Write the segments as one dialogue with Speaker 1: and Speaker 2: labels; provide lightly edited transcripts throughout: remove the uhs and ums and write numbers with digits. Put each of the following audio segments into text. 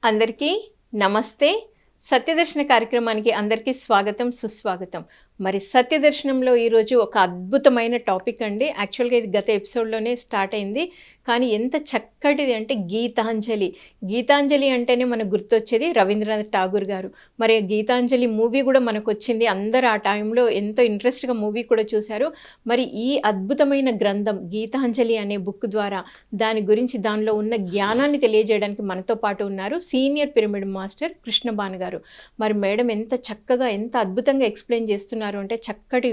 Speaker 1: అందరికీ నమస్తే. సత్యదర్శన కార్యక్రమానికి అందరికీ స్వాగతం, సుస్వాగతం. మరి సత్యదర్శనంలో ఈరోజు ఒక అద్భుతమైన టాపిక్ అండి. యాక్చువల్గా ఇది గత ఎపిసోడ్లోనే స్టార్ట్ అయింది, కానీ ఎంత చక్కటిది అంటే గీతాంజలి. గీతాంజలి అంటేనే మనకు గుర్తొచ్చేది రవీంద్రనాథ్ ఠాగూర్ గారు. మరి గీతాంజలి మూవీ కూడా మనకు వచ్చింది. అందరూ ఆ టైంలో ఎంతో ఇంట్రెస్ట్గా మూవీ కూడా చూశారు. మరి ఈ అద్భుతమైన గ్రంథం గీతాంజలి అనే బుక్ ద్వారా దాని గురించి, దానిలో ఉన్న జ్ఞానాన్ని తెలియజేయడానికి మనతో పాటు ఉన్నారు సీనియర్ పిరమిడ్ మాస్టర్ కృష్ణబాను గారు. మరి మేడం ఎంత చక్కగా, ఎంత అద్భుతంగా ఎక్స్ప్లెయిన్ చేస్తున్నారు అంటే, చక్కటి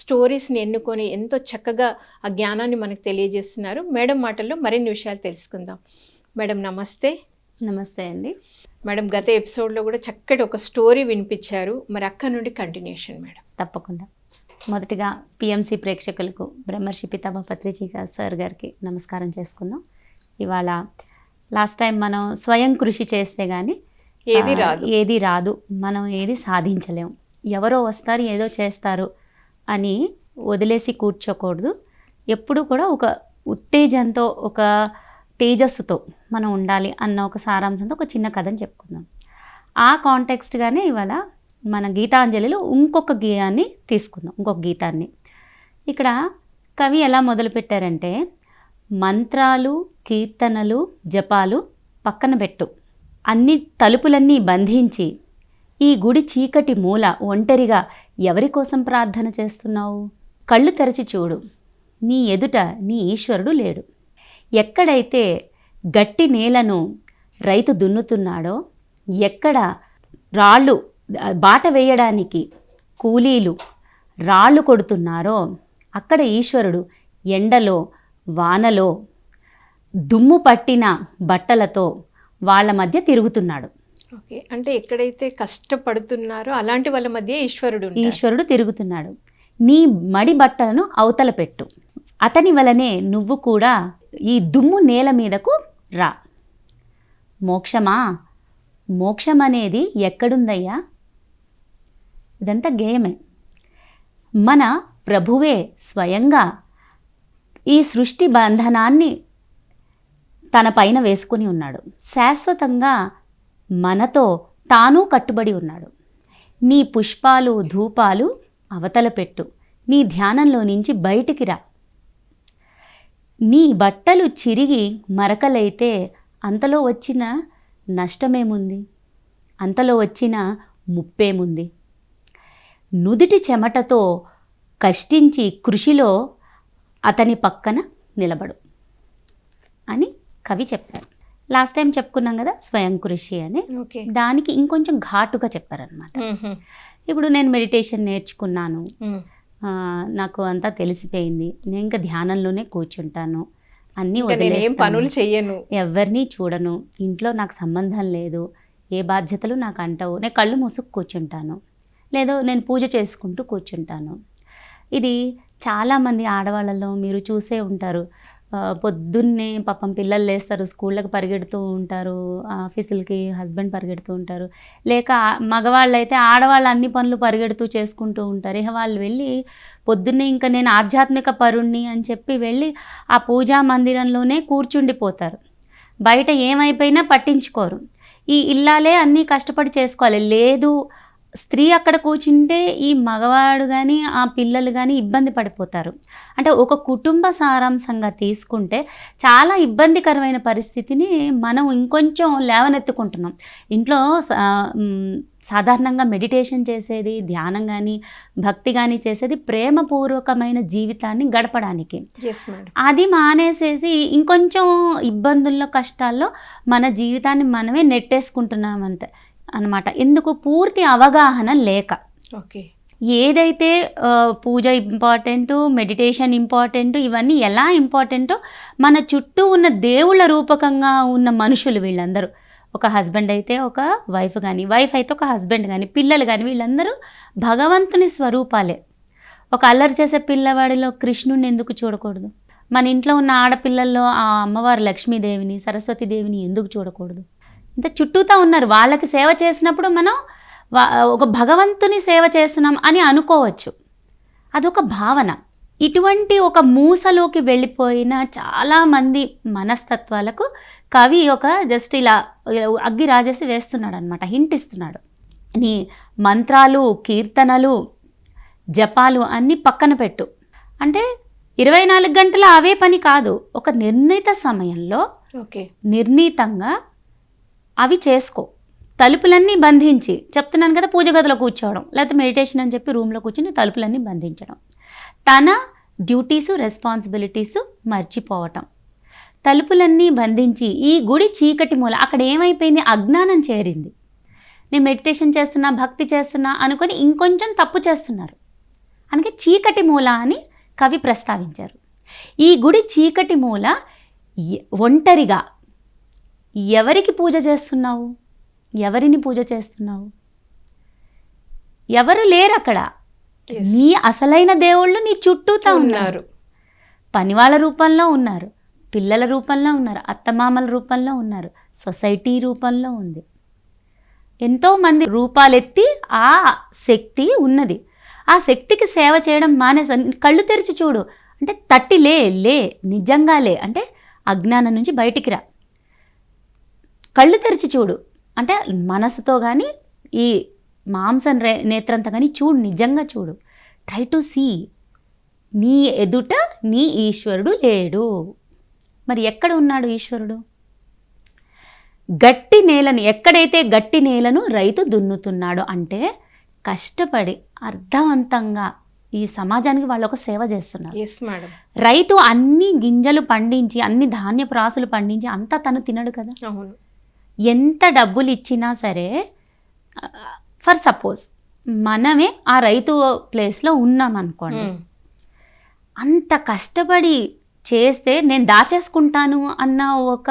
Speaker 1: స్టోరీస్ని ఎన్నుకొని ఎంతో చక్కగా ఆ జ్ఞానాన్ని మనకు తెలియజేస్తున్నారు. మేడం మాటల్లో మరిన్ని విషయాలు తెలుసుకుందాం. మేడం నమస్తే.
Speaker 2: నమస్తే అండి.
Speaker 1: మేడం గత ఎపిసోడ్లో కూడా చక్కటి ఒక స్టోరీ వినిపించారు. మరి అక్కడ నుండి కంటిన్యూషన్ మేడం.
Speaker 2: తప్పకుండా. మొదటిగా పిఎంసి ప్రేక్షకులకు బ్రహ్మర్షి పితామహ పత్రిజీ సార్ గారికి నమస్కారం చేసుకుందాం. ఇవాళ లాస్ట్ టైం మనం స్వయం కృషి చేస్తే కానీ ఏది రాదు, మనం ఏది సాధించలేము. ఎవరో వస్తారు ఏదో చేస్తారు అని వదిలేసి కూర్చోకూడదు. ఎప్పుడు కూడా ఒక ఉత్తేజంతో, ఒక తేజస్సుతో మనం ఉండాలి అన్న ఒక సారాంశంతో ఒక చిన్న కథని చెప్పుకుందాం. ఆ కాంటెక్స్ట్గానే ఇవాళ మన గీతాంజలిలో ఇంకొక గీయాన్ని తీసుకుందాం, ఇంకొక గీతాన్ని. ఇక్కడ కవి ఎలా మొదలుపెట్టారంటే, మంత్రాలు, కీర్తనలు, జపాలు పక్కన పెట్టు, అన్ని తలుపులన్నీ బంధించి ఈ గుడి చీకటి మూల ఒంటరిగా ఎవరి కోసం ప్రార్థన చేస్తున్నావు? కళ్ళు తెరచి చూడు, నీ ఎదుట నీ ఈశ్వరుడు లేడు. ఎక్కడైతే గట్టి నేలను రైతు దున్నుతున్నాడో, ఎక్కడ రాళ్ళు బాట వేయడానికి కూలీలు రాళ్ళు కొడుతున్నారో, అక్కడ ఈశ్వరుడు ఎండలో, వానలో, దుమ్ము పట్టిన బట్టలతో వాళ్ళ మధ్య తిరుగుతున్నాడు.
Speaker 1: ఓకే, అంటే ఎక్కడైతే కష్టపడుతున్నారో అలాంటి వాళ్ళ మధ్య ఈశ్వరుడు
Speaker 2: తిరుగుతున్నాడు. నీ మడి బట్టలను అవతల పెట్టు, అతని వలనే నువ్వు కూడా ఈ దుమ్ము నేల మీదకు రా. మోక్షమా? మోక్షం అనేది ఎక్కడుందయ్యా? ఇదంతా గేయమే. మన ప్రభువే స్వయంగా ఈ సృష్టి బంధనాన్ని తన పైన వేసుకుని ఉన్నాడు. శాశ్వతంగా మనతో తాను కట్టుబడి ఉన్నాడు. నీ పుష్పాలు, ధూపాలు అవతల పెట్టు, నీ ధ్యానంలో నుంచి బయటికి రా. నీ బట్టలు చిరిగి మరకలైతే అంతలో వచ్చిన నష్టమేముంది? అంతలో వచ్చిన ముప్పేముంది? నుదిటి చెమటతో కష్టించి కృషిలో అతని పక్కన నిలబడు అని కవి చెప్పారు. లాస్ట్ టైం చెప్పుకున్నాం కదా స్వయం కృషి అని. దానికి ఇంకొంచెం ఘాటుగా చెప్పారనమాట. ఇప్పుడు నేను మెడిటేషన్ నేర్చుకున్నాను, నాకు అంతా తెలిసిపోయింది, నేను ఇంకా ధ్యానంలోనే కూర్చుంటాను, అన్నీ వదిలేస్తాను,
Speaker 1: పనులు చెయ్యను,
Speaker 2: ఎవరిని చూడను, ఇంట్లో నాకు సంబంధం లేదు, ఏ బాధ్యతలు నాకు అంటవు, నేను కళ్ళు మూసుకు కూర్చుంటాను, లేదో నేను పూజ చేసుకుంటూ కూర్చుంటాను. ఇది చాలామంది ఆడవాళ్ళలో మీరు చూసే ఉంటారు. పొద్దున్నే పాపం పిల్లలు లేస్తారు, స్కూళ్ళకి పరిగెడుతూ ఉంటారు, ఆఫీసులకి హస్బెండ్ పరిగెడుతూ ఉంటారు, లేక మగవాళ్ళు అయితే ఆడవాళ్ళు అన్ని పనులు పరిగెడుతూ చేసుకుంటూ ఉంటారు. ఇక వాళ్ళు వెళ్ళి పొద్దున్నే ఇంకా నేను ఆధ్యాత్మిక పరుణ్ణి అని చెప్పి వెళ్ళి ఆ పూజా మందిరంలోనే కూర్చుండిపోతారు. బయట ఏమైపోయినా పట్టించుకోరు. ఈ ఇల్లాలే అన్నీ కష్టపడి చేసుకోవాలి. లేదు, స్త్రీ అక్కడ కూర్చుంటే ఈ మగవాడు కానీ ఆ పిల్లలు కానీ ఇబ్బంది పడిపోతారు. అంటే ఒక కుటుంబ సారాంశంగా తీసుకుంటే చాలా ఇబ్బందికరమైన పరిస్థితిని మనం ఇంకొంచెం లేవనెత్తుకుంటున్నాం. ఇంట్లో సాధారణంగా మెడిటేషన్ చేసేది, ధ్యానం కానీ భక్తి కానీ చేసేది ప్రేమపూర్వకమైన జీవితాన్ని గడపడానికి. అది మానేసేసి ఇంకొంచెం ఇబ్బందుల్లో, కష్టాల్లో మన జీవితాన్ని మనమే నెట్టేసుకుంటున్నామంటే అన్నమాట. ఎందుకు? పూర్తి అవగాహన లేక.
Speaker 1: ఓకే,
Speaker 2: ఏదైతే పూజ ఇంపార్టెంటు, మెడిటేషన్ ఇంపార్టెంటు, ఇవన్నీ ఎలా ఇంపార్టెంటో మన చుట్టూ ఉన్న దేవుళ్ళ రూపకంగా ఉన్న మనుషులు వీళ్ళందరూ, ఒక హస్బెండ్ అయితే ఒక వైఫ్ కానీ, వైఫ్ అయితే ఒక హస్బెండ్ కానీ, పిల్లలు కానీ, వీళ్ళందరూ భగవంతుని స్వరూపాలే. ఒక అల్లరి చేసే పిల్లవాడిలో కృష్ణుని ఎందుకు చూడకూడదు? మన ఇంట్లో ఉన్న ఆడపిల్లల్లో ఆ అమ్మవారు లక్ష్మీదేవిని, సరస్వతీదేవిని ఎందుకు చూడకూడదు? ఇంత చుట్టూతా ఉన్నారు, వాళ్ళకి సేవ చేసినప్పుడు మనం ఒక భగవంతుని సేవ చేస్తున్నాం అని అనుకోవచ్చు. అదొక భావన. ఇటువంటి ఒక మూసలోకి వెళ్ళిపోయిన చాలామంది మనస్తత్వాలకు కవి ఒక జస్ట్ ఇలా అగ్గి రాజేసి వేస్తున్నాడు అనమాట, హింట్ ఇస్తున్నాడు. నీ మంత్రాలు, కీర్తనలు, జపాలు అన్నీ పక్కన పెట్టు అంటే 24 గంటలు అవే పని కాదు, ఒక నిర్ణీత సమయంలో నిర్ణీతంగా అవి చేసుకో. తలుపులన్నీ బంధించి, చెప్తున్నాను కదా, పూజ గదిలో కూర్చోవడం లేకపోతే మెడిటేషన్ అని చెప్పి రూమ్లో కూర్చుని తలుపులన్నీ బంధించడం, తన డ్యూటీసు రెస్పాన్సిబిలిటీసు మర్చిపోవటం, తలుపులన్నీ బంధించి ఈ గుడి చీకటి మూల. అక్కడ ఏమైపోయింది, అజ్ఞానం చేరింది. నేను మెడిటేషన్ చేస్తున్నా, భక్తి చేస్తున్నా అనుకొని ఇంకొంచెం తప్పు చేస్తున్నారు. అందుకే చీకటి మూల అని కవి ప్రస్తావించారు. ఈ గుడి చీకటి మూల, ఒంటరిగా ఎవరికి పూజ చేస్తున్నావు, ఎవరిని పూజ చేస్తున్నావు? ఎవరు లేరు అక్కడ. నీ అసలైన దేవుళ్ళు నీ చుట్టూతా ఉన్నారు. పనివాళ్ళ రూపంలో ఉన్నారు, పిల్లల రూపంలో ఉన్నారు, అత్తమామల రూపంలో ఉన్నారు, సొసైటీ రూపంలో ఉంది. ఎంతోమంది రూపాలెత్తి ఆ శక్తి ఉన్నది. ఆ శక్తికి సేవ చేయడం మానేస. కళ్ళు తెరిచి చూడు అంటే తట్టి లే నిజంగా లే అంటే అజ్ఞానం నుంచి బయటికి రా. కళ్ళు తెరిచి చూడు అంటే మనసుతో కానీ ఈ మాంసం నేత్రంతో కానీ చూడు, నిజంగా చూడు. Try to see. నీ ఎదుట నీ ఈశ్వరుడు లేడు. మరి ఎక్కడ ఉన్నాడు ఈశ్వరుడు? గట్టి నేలను, ఎక్కడైతే గట్టి నేలను రైతు దున్నుతున్నాడు అంటే కష్టపడి అర్థవంతంగా ఈ సమాజానికి వాళ్ళు ఒక సేవ చేస్తున్నారు. రైతు అన్ని గింజలు పండించి, అన్ని ధాన్యపు రాసులు పండించి అంతా తను తినడు కదా. ఎంత డబ్బులు ఇచ్చినా సరే, ఫర్ సపోజ్ మనమే ఆ రైతు ప్లేస్లో ఉన్నామనుకోండి, అంత కష్టపడి చేస్తే నేను దాచేసుకుంటాను అన్న ఒక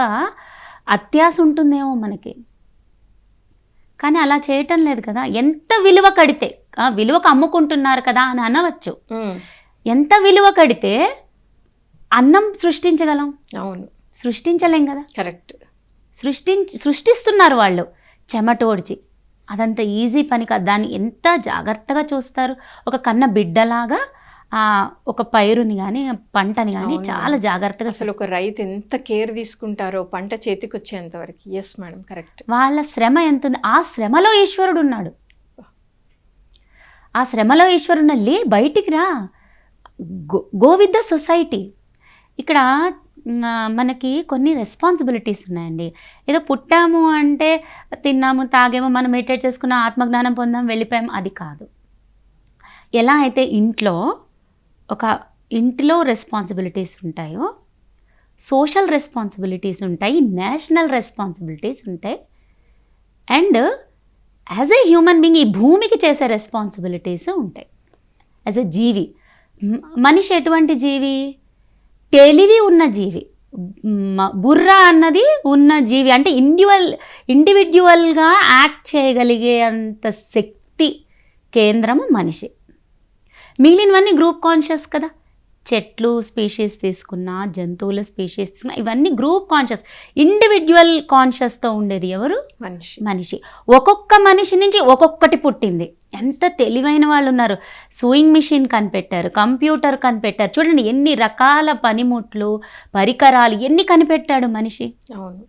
Speaker 2: అత్యాశ ఉంటుందేమో మనకి. కానీ అలా చేయటం లేదు కదా. ఎంత విలువ కడితే, విలువకు అమ్ముకుంటున్నారు కదా అని అనవచ్చు. ఎంత విలువ కడితే అన్నం సృష్టించగలం? అవును, సృష్టించలేం కదా. కరెక్ట్. సృష్టిస్తున్నారు వాళ్ళు చెమటోడ్చి. అదంత ఈజీ పని కాదు. దాన్ని ఎంత జాగ్రత్తగా చూస్తారు. ఒక కన్న బిడ్డలాగా ఒక పైరుని కానీ పంటని కానీ చాలా జాగ్రత్తగా.
Speaker 1: అసలు ఒక రైతు ఎంత కేర్ తీసుకుంటారో పంట చేతికి వచ్చేంత వరకు. Yes madam, correct.
Speaker 2: వాళ్ళ శ్రమ ఎంత ఉంది. ఆ శ్రమలో ఈశ్వరుడు ఉన్నాడు. ఆ శ్రమలో ఈశ్వరుడు లే, బయటికి రా, గో విత్ ద సొసైటీ. ఇక్కడ మనకి కొన్ని రెస్పాన్సిబిలిటీస్ ఉన్నాయండి. ఏదో పుట్టాము అంటే తిన్నాము, తాగాము, మనం మెడిటేట్ చేసుకున్నాం, ఆత్మజ్ఞానం పొందాం, వెళ్ళిపోయాము, అది కాదు. ఎలా అయితే ఇంటిలో రెస్పాన్సిబిలిటీస్ ఉంటాయో, సోషల్ రెస్పాన్సిబిలిటీస్ ఉంటాయి, నేషనల్ రెస్పాన్సిబిలిటీస్ ఉంటాయి, and as a human being ఈ భూమికి చేసే రెస్పాన్సిబిలిటీస్ ఉంటాయి. యాజ్ ఎ జీవి, మనిషి ఎటువంటి జీవి? తెలివి ఉన్న జీవి, బుర్ర అన్నది ఉన్న జీవి. అంటే ఇండివిడ్యువల్గా యాక్ట్ చేయగలిగే అంత శక్తి కేంద్రము మనిషి. మిగిలినవన్నీ గ్రూప్ కాన్షియస్ కదా. చెట్లు స్పీషీస్ తీసుకున్నా, జంతువుల స్పీషీస్ తీసుకున్నా, ఇవన్నీ గ్రూప్ కాన్షియస్. ఇండివిడ్యువల్ కాన్షియస్తో ఉండేది ఎవరు? మనిషి. ఒక్కొక్క మనిషి నుంచి ఒక్కొక్కటి పుట్టింది. ఎంత తెలివైన వాళ్ళు ఉన్నారు. సూయింగ్ మిషన్ కనిపెట్టారు, కంప్యూటర్ కనిపెట్టారు. చూడండి ఎన్ని రకాల పనిముట్లు, పరికరాలు ఎన్ని కనిపెట్టాడు మనిషి. అవును.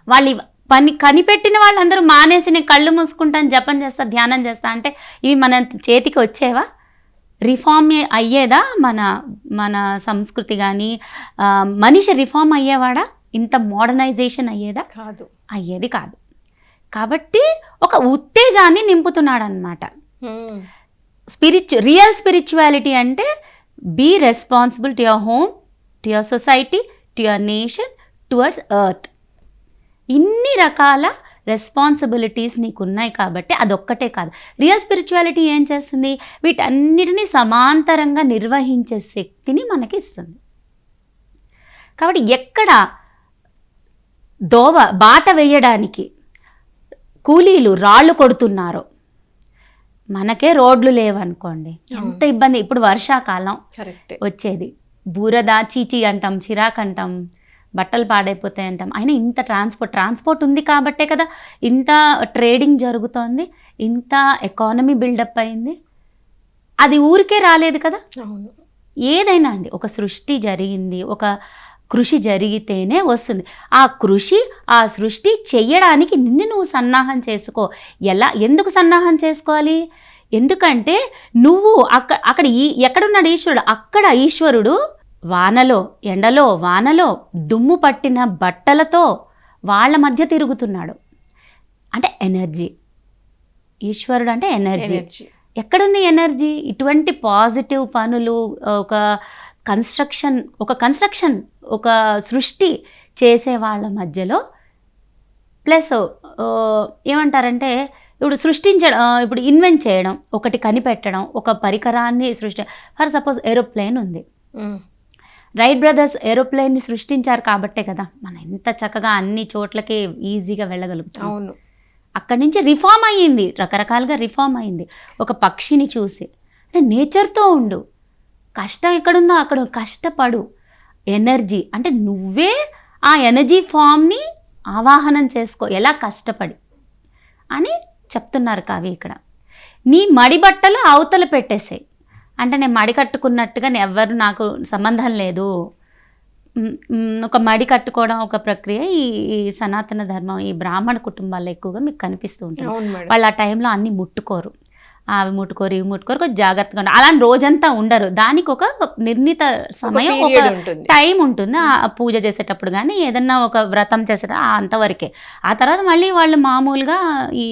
Speaker 2: వాళ్ళు కనిపెట్టిన వాళ్ళందరూ మానేసి నేను కళ్ళు మూసుకుంటాను, జపం చేస్తా, ధ్యానం చేస్తా అంటే ఇవి మన చేతికి వచ్చేవా? రిఫార్మ్ అయ్యేదా మన సంస్కృతి? కానీ మనిషి రిఫార్మ్ అయ్యేవాడా? ఇంత మోడర్నైజేషన్ అయ్యేదా? కాదు, అయ్యేది కాదు. కాబట్టి ఒక ఉత్తేజాన్ని నింపుతున్నాడు అనమాట. రియల్ స్పిరిచువాలిటీ అంటే be responsible to your home, to your society, to your nation, towards earth. ఇన్ని రకాల రెస్పాన్సిబిలిటీస్ నీకు ఉన్నాయి కాబట్టి అదొక్కటే కాదు. రియల్ స్పిరిచువాలిటీ ఏం చేస్తుంది? వీటన్నిటినీ సమాంతరంగా నిర్వహించే శక్తిని మనకి ఇస్తుంది. కాబట్టి ఎక్కడ బాట వేయడానికి కూలీలు రాళ్ళు కొడుతున్నారో, మనకే రోడ్లు లేవనుకోండి, ఎంత ఇబ్బంది. ఇప్పుడు వర్షాకాలం వచ్చేది, బూరద, చీచి అంటాం, చిరాకు అంటాం, బట్టలు పాడైపోతాయి అంటాం. అయినా ఇంత ట్రాన్స్పోర్ట్ ఉంది కాబట్టే కదా ఇంత ట్రేడింగ్ జరుగుతోంది, ఇంత ఎకానమీ బిల్డప్ అయింది. అది ఊరికే రాలేదు కదా. ఏదైనా అండి, ఒక సృష్టి జరిగింది, ఒక కృషి జరిగితేనే వస్తుంది. ఆ కృషి, ఆ సృష్టి చెయ్యడానికి నిన్ను నువ్వు సన్నాహం చేసుకో. ఎందుకు సన్నాహం చేసుకోవాలి? ఎందుకంటే నువ్వు అక్కడ ఎక్కడున్నాడు ఈశ్వరుడు? అక్కడ ఈశ్వరుడు వానలో, ఎండలో, వానలో దుమ్ము పట్టిన బట్టలతో వాళ్ళ మధ్య తిరుగుతున్నాడు. అంటే ఎనర్జీ. ఈశ్వరుడు అంటే ఎనర్జీ. ఎక్కడుంది ఎనర్జీ? ఇటువంటి పాజిటివ్ పనులు, ఒక కన్స్ట్రక్షన్, ఒక సృష్టి చేసే వాళ్ళ మధ్యలో, ప్లస్ ఏమంటారంటే ఇప్పుడు సృష్టించడం, ఇప్పుడు ఇన్వెంట్ చేయడం, ఒకటి కనిపెట్టడం, ఒక పరికరాన్ని ఫర్ సపోజ్ ఏరోప్లేన్ ఉంది. రైట్ బ్రదర్స్ ఏరోప్లేన్ని సృష్టించారు కాబట్టే కదా మనం ఎంత చక్కగా అన్ని చోట్లకి ఈజీగా వెళ్ళగలుగుతాం.
Speaker 1: అవును.
Speaker 2: అక్కడి నుంచి రిఫార్మ్ అయ్యింది, రకరకాలుగా రిఫార్మ్ అయింది. ఒక పక్షిని చూసి అంటే నేచర్తో ఉండు, కష్టం ఎక్కడుందో అక్కడ కష్టపడు. ఎనర్జీ అంటే నువ్వే ఆ ఎనర్జీ ఫామ్ని ఆవాహనం చేసుకో, ఎలా కష్టపడి అని చెప్తున్నారు కవి ఇక్కడ. నీ మడి బట్టలు అవతల పెట్టేసాయి అంటే నేను మడి కట్టుకున్నట్టుగా ఎవరు నాకు సంబంధం లేదు. ఒక మడి కట్టుకోవడం ఒక ప్రక్రియ ఈ సనాతన ధర్మం, ఈ బ్రాహ్మణ కుటుంబాల్లో ఎక్కువగా మీకు కనిపిస్తూ ఉంటుంది. వాళ్ళు ఆ టైంలో అన్నీ ముట్టుకోరు, అవి ముట్టుకోరు, ఇవి ముట్టుకోరు, కొంచెం జాగ్రత్తగా ఉంటారు. అలాంటి రోజంతా ఉండరు. దానికి ఒక నిర్ణీత సమయం, ఒక టైం ఉంటుంది. ఆ పూజ చేసేటప్పుడు కానీ ఏదన్నా ఒక వ్రతం చేసేటప్పుడు అంతవరకే. ఆ తర్వాత మళ్ళీ వాళ్ళు మామూలుగా ఈ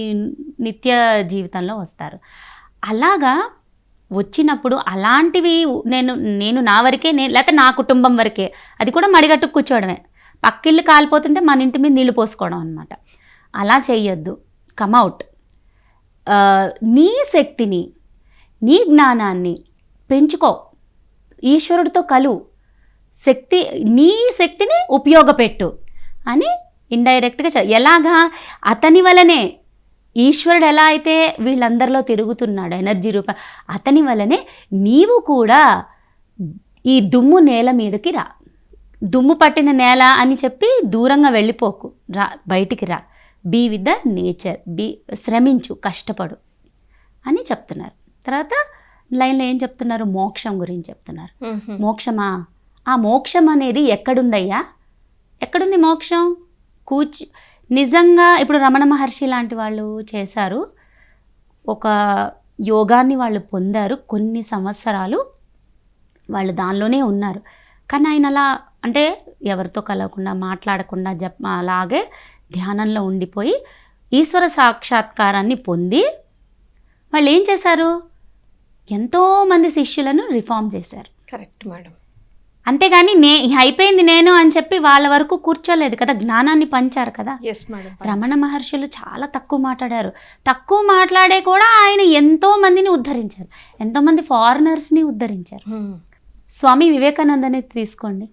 Speaker 2: నిత్య జీవితంలో వస్తారు. అలాగా వచ్చినప్పుడు అలాంటివి నేను నా వరకే, లేకపోతే నా కుటుంబం వరకే, అది కూడా మడిగట్టుకు కూర్చోవడమే. పక్కిళ్ళు కాలిపోతుంటే మన ఇంటి మీద నీళ్లు పోసుకోవడం అనమాట. అలా చెయ్యొద్దు. కమ్అవుట్. నీ శక్తిని, నీ జ్ఞానాన్ని పెంచుకో, ఈశ్వరుడితో కలువు, నీ శక్తిని ఉపయోగపెట్టు అని ఇండైరెక్ట్గా ఎలాగా అతని వలనే ఈశ్వరుడు ఎలా అయితే వీళ్ళందరిలో తిరుగుతున్నాడు ఎనర్జీ రూప, అతని వలనే నీవు కూడా ఈ దుమ్ము నేల మీదకి రా. దుమ్ము పట్టిన నేల అని చెప్పి దూరంగా వెళ్ళిపోకు, రా, బయటికి రా. బీ విత్ ద నేచర్, శ్రమించు, కష్టపడు అని చెప్తున్నారు. తర్వాత లైన్లో ఏం చెప్తున్నారు? మోక్షం గురించి చెప్తున్నారు. మోక్షమా? ఆ మోక్షం అనేది ఎక్కడుందయ్యా? ఎక్కడుంది మోక్షం? నిజంగా ఇప్పుడు రమణ మహర్షి లాంటి వాళ్ళు చేశారు, ఒక యోగాన్ని వాళ్ళు పొందారు, కొన్ని సంవత్సరాలు వాళ్ళు దానిలోనే ఉన్నారు. కానీ ఆయన అలా అంటే ఎవరితో కలవకుండా, మాట్లాడకుండా అలాగే ధ్యానంలో ఉండిపోయి ఈశ్వర సాక్షాత్కారాన్ని పొంది వాళ్ళు ఏం చేశారు? ఎంతోమంది శిష్యులను రిఫార్మ్ చేశారు.
Speaker 1: Correct madam.
Speaker 2: అంతేగాని అయిపోయింది నేను అని చెప్పి వాళ్ళ వరకు కూర్చోలేదు కదా, జ్ఞానాన్ని పంచారు కదా. రమణ మహర్షులు చాలా తక్కువ మాట్లాడారు. తక్కువ మాట్లాడే కూడా ఆయన ఎంతో మందిని ఉద్ధరించారు, ఎంతోమంది ఫారినర్స్ని ఉద్ధరించారు. స్వామి వివేకానందని తీసుకోండి,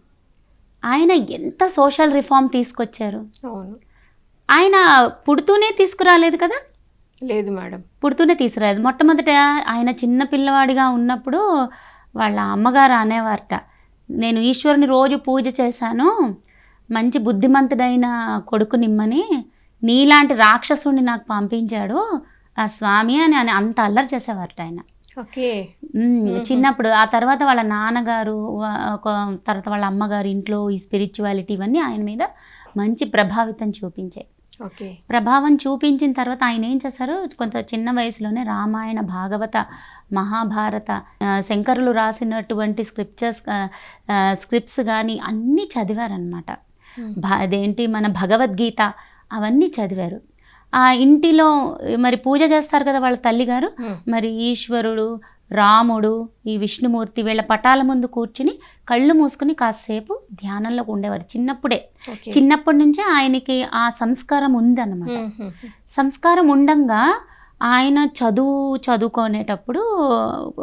Speaker 2: ఆయన ఎంత సోషల్ రిఫార్మ్ తీసుకొచ్చారు. ఆయన పుడుతూనే తీసుకురాలేదు కదా.
Speaker 1: లేదు మేడం,
Speaker 2: పుడుతూనే తీసుకురాలేదు. మొట్టమొదట ఆయన చిన్న పిల్లవాడిగా ఉన్నప్పుడు వాళ్ళ అమ్మగారు అనేవారట, నేను ఈశ్వరుని రోజు పూజ చేశాను, మంచి బుద్ధిమంతుడైన కొడుకునిమ్మని, నీలాంటి రాక్షసుని నాకు పంపించాడు ఆ స్వామి అని అంత అల్లరి చేసేవారట ఆయన.
Speaker 1: ఓకే.
Speaker 2: చిన్నప్పుడు. ఆ తర్వాత వాళ్ళ నాన్నగారు, తర్వాత వాళ్ళ అమ్మగారు ఇంట్లో ఈ స్పిరిచువాలిటీ ఇవన్నీ ఆయన మీద మంచి ప్రభావితం చూపించాయి. ప్రభావం చూపించిన తర్వాత ఆయన ఏం చేశారు, కొంత చిన్న వయసులోనే రామాయణ, భాగవత, మహాభారత, శంకరులు రాసినటువంటి స్క్రిప్ట్స్ కానీ అన్నీ చదివారనమాట. అదేంటి మన భగవద్గీత అవన్నీ చదివారు. ఆ ఇంటిలో మరి పూజ చేస్తారు కదా వాళ్ళ తల్లిగారు, మరి ఈశ్వరుడు, రాముడు, ఈ విష్ణుమూర్తి వీళ్ళ పటాల ముందు కూర్చుని కళ్ళు మూసుకుని కాసేపు ధ్యానంలో ఉండేవారు. చిన్నప్పటి నుంచే ఆయనకి ఆ సంస్కారం ఉందన్నమాట. సంస్కారం ఉండంగా ఆయన చదువుకునేటప్పుడు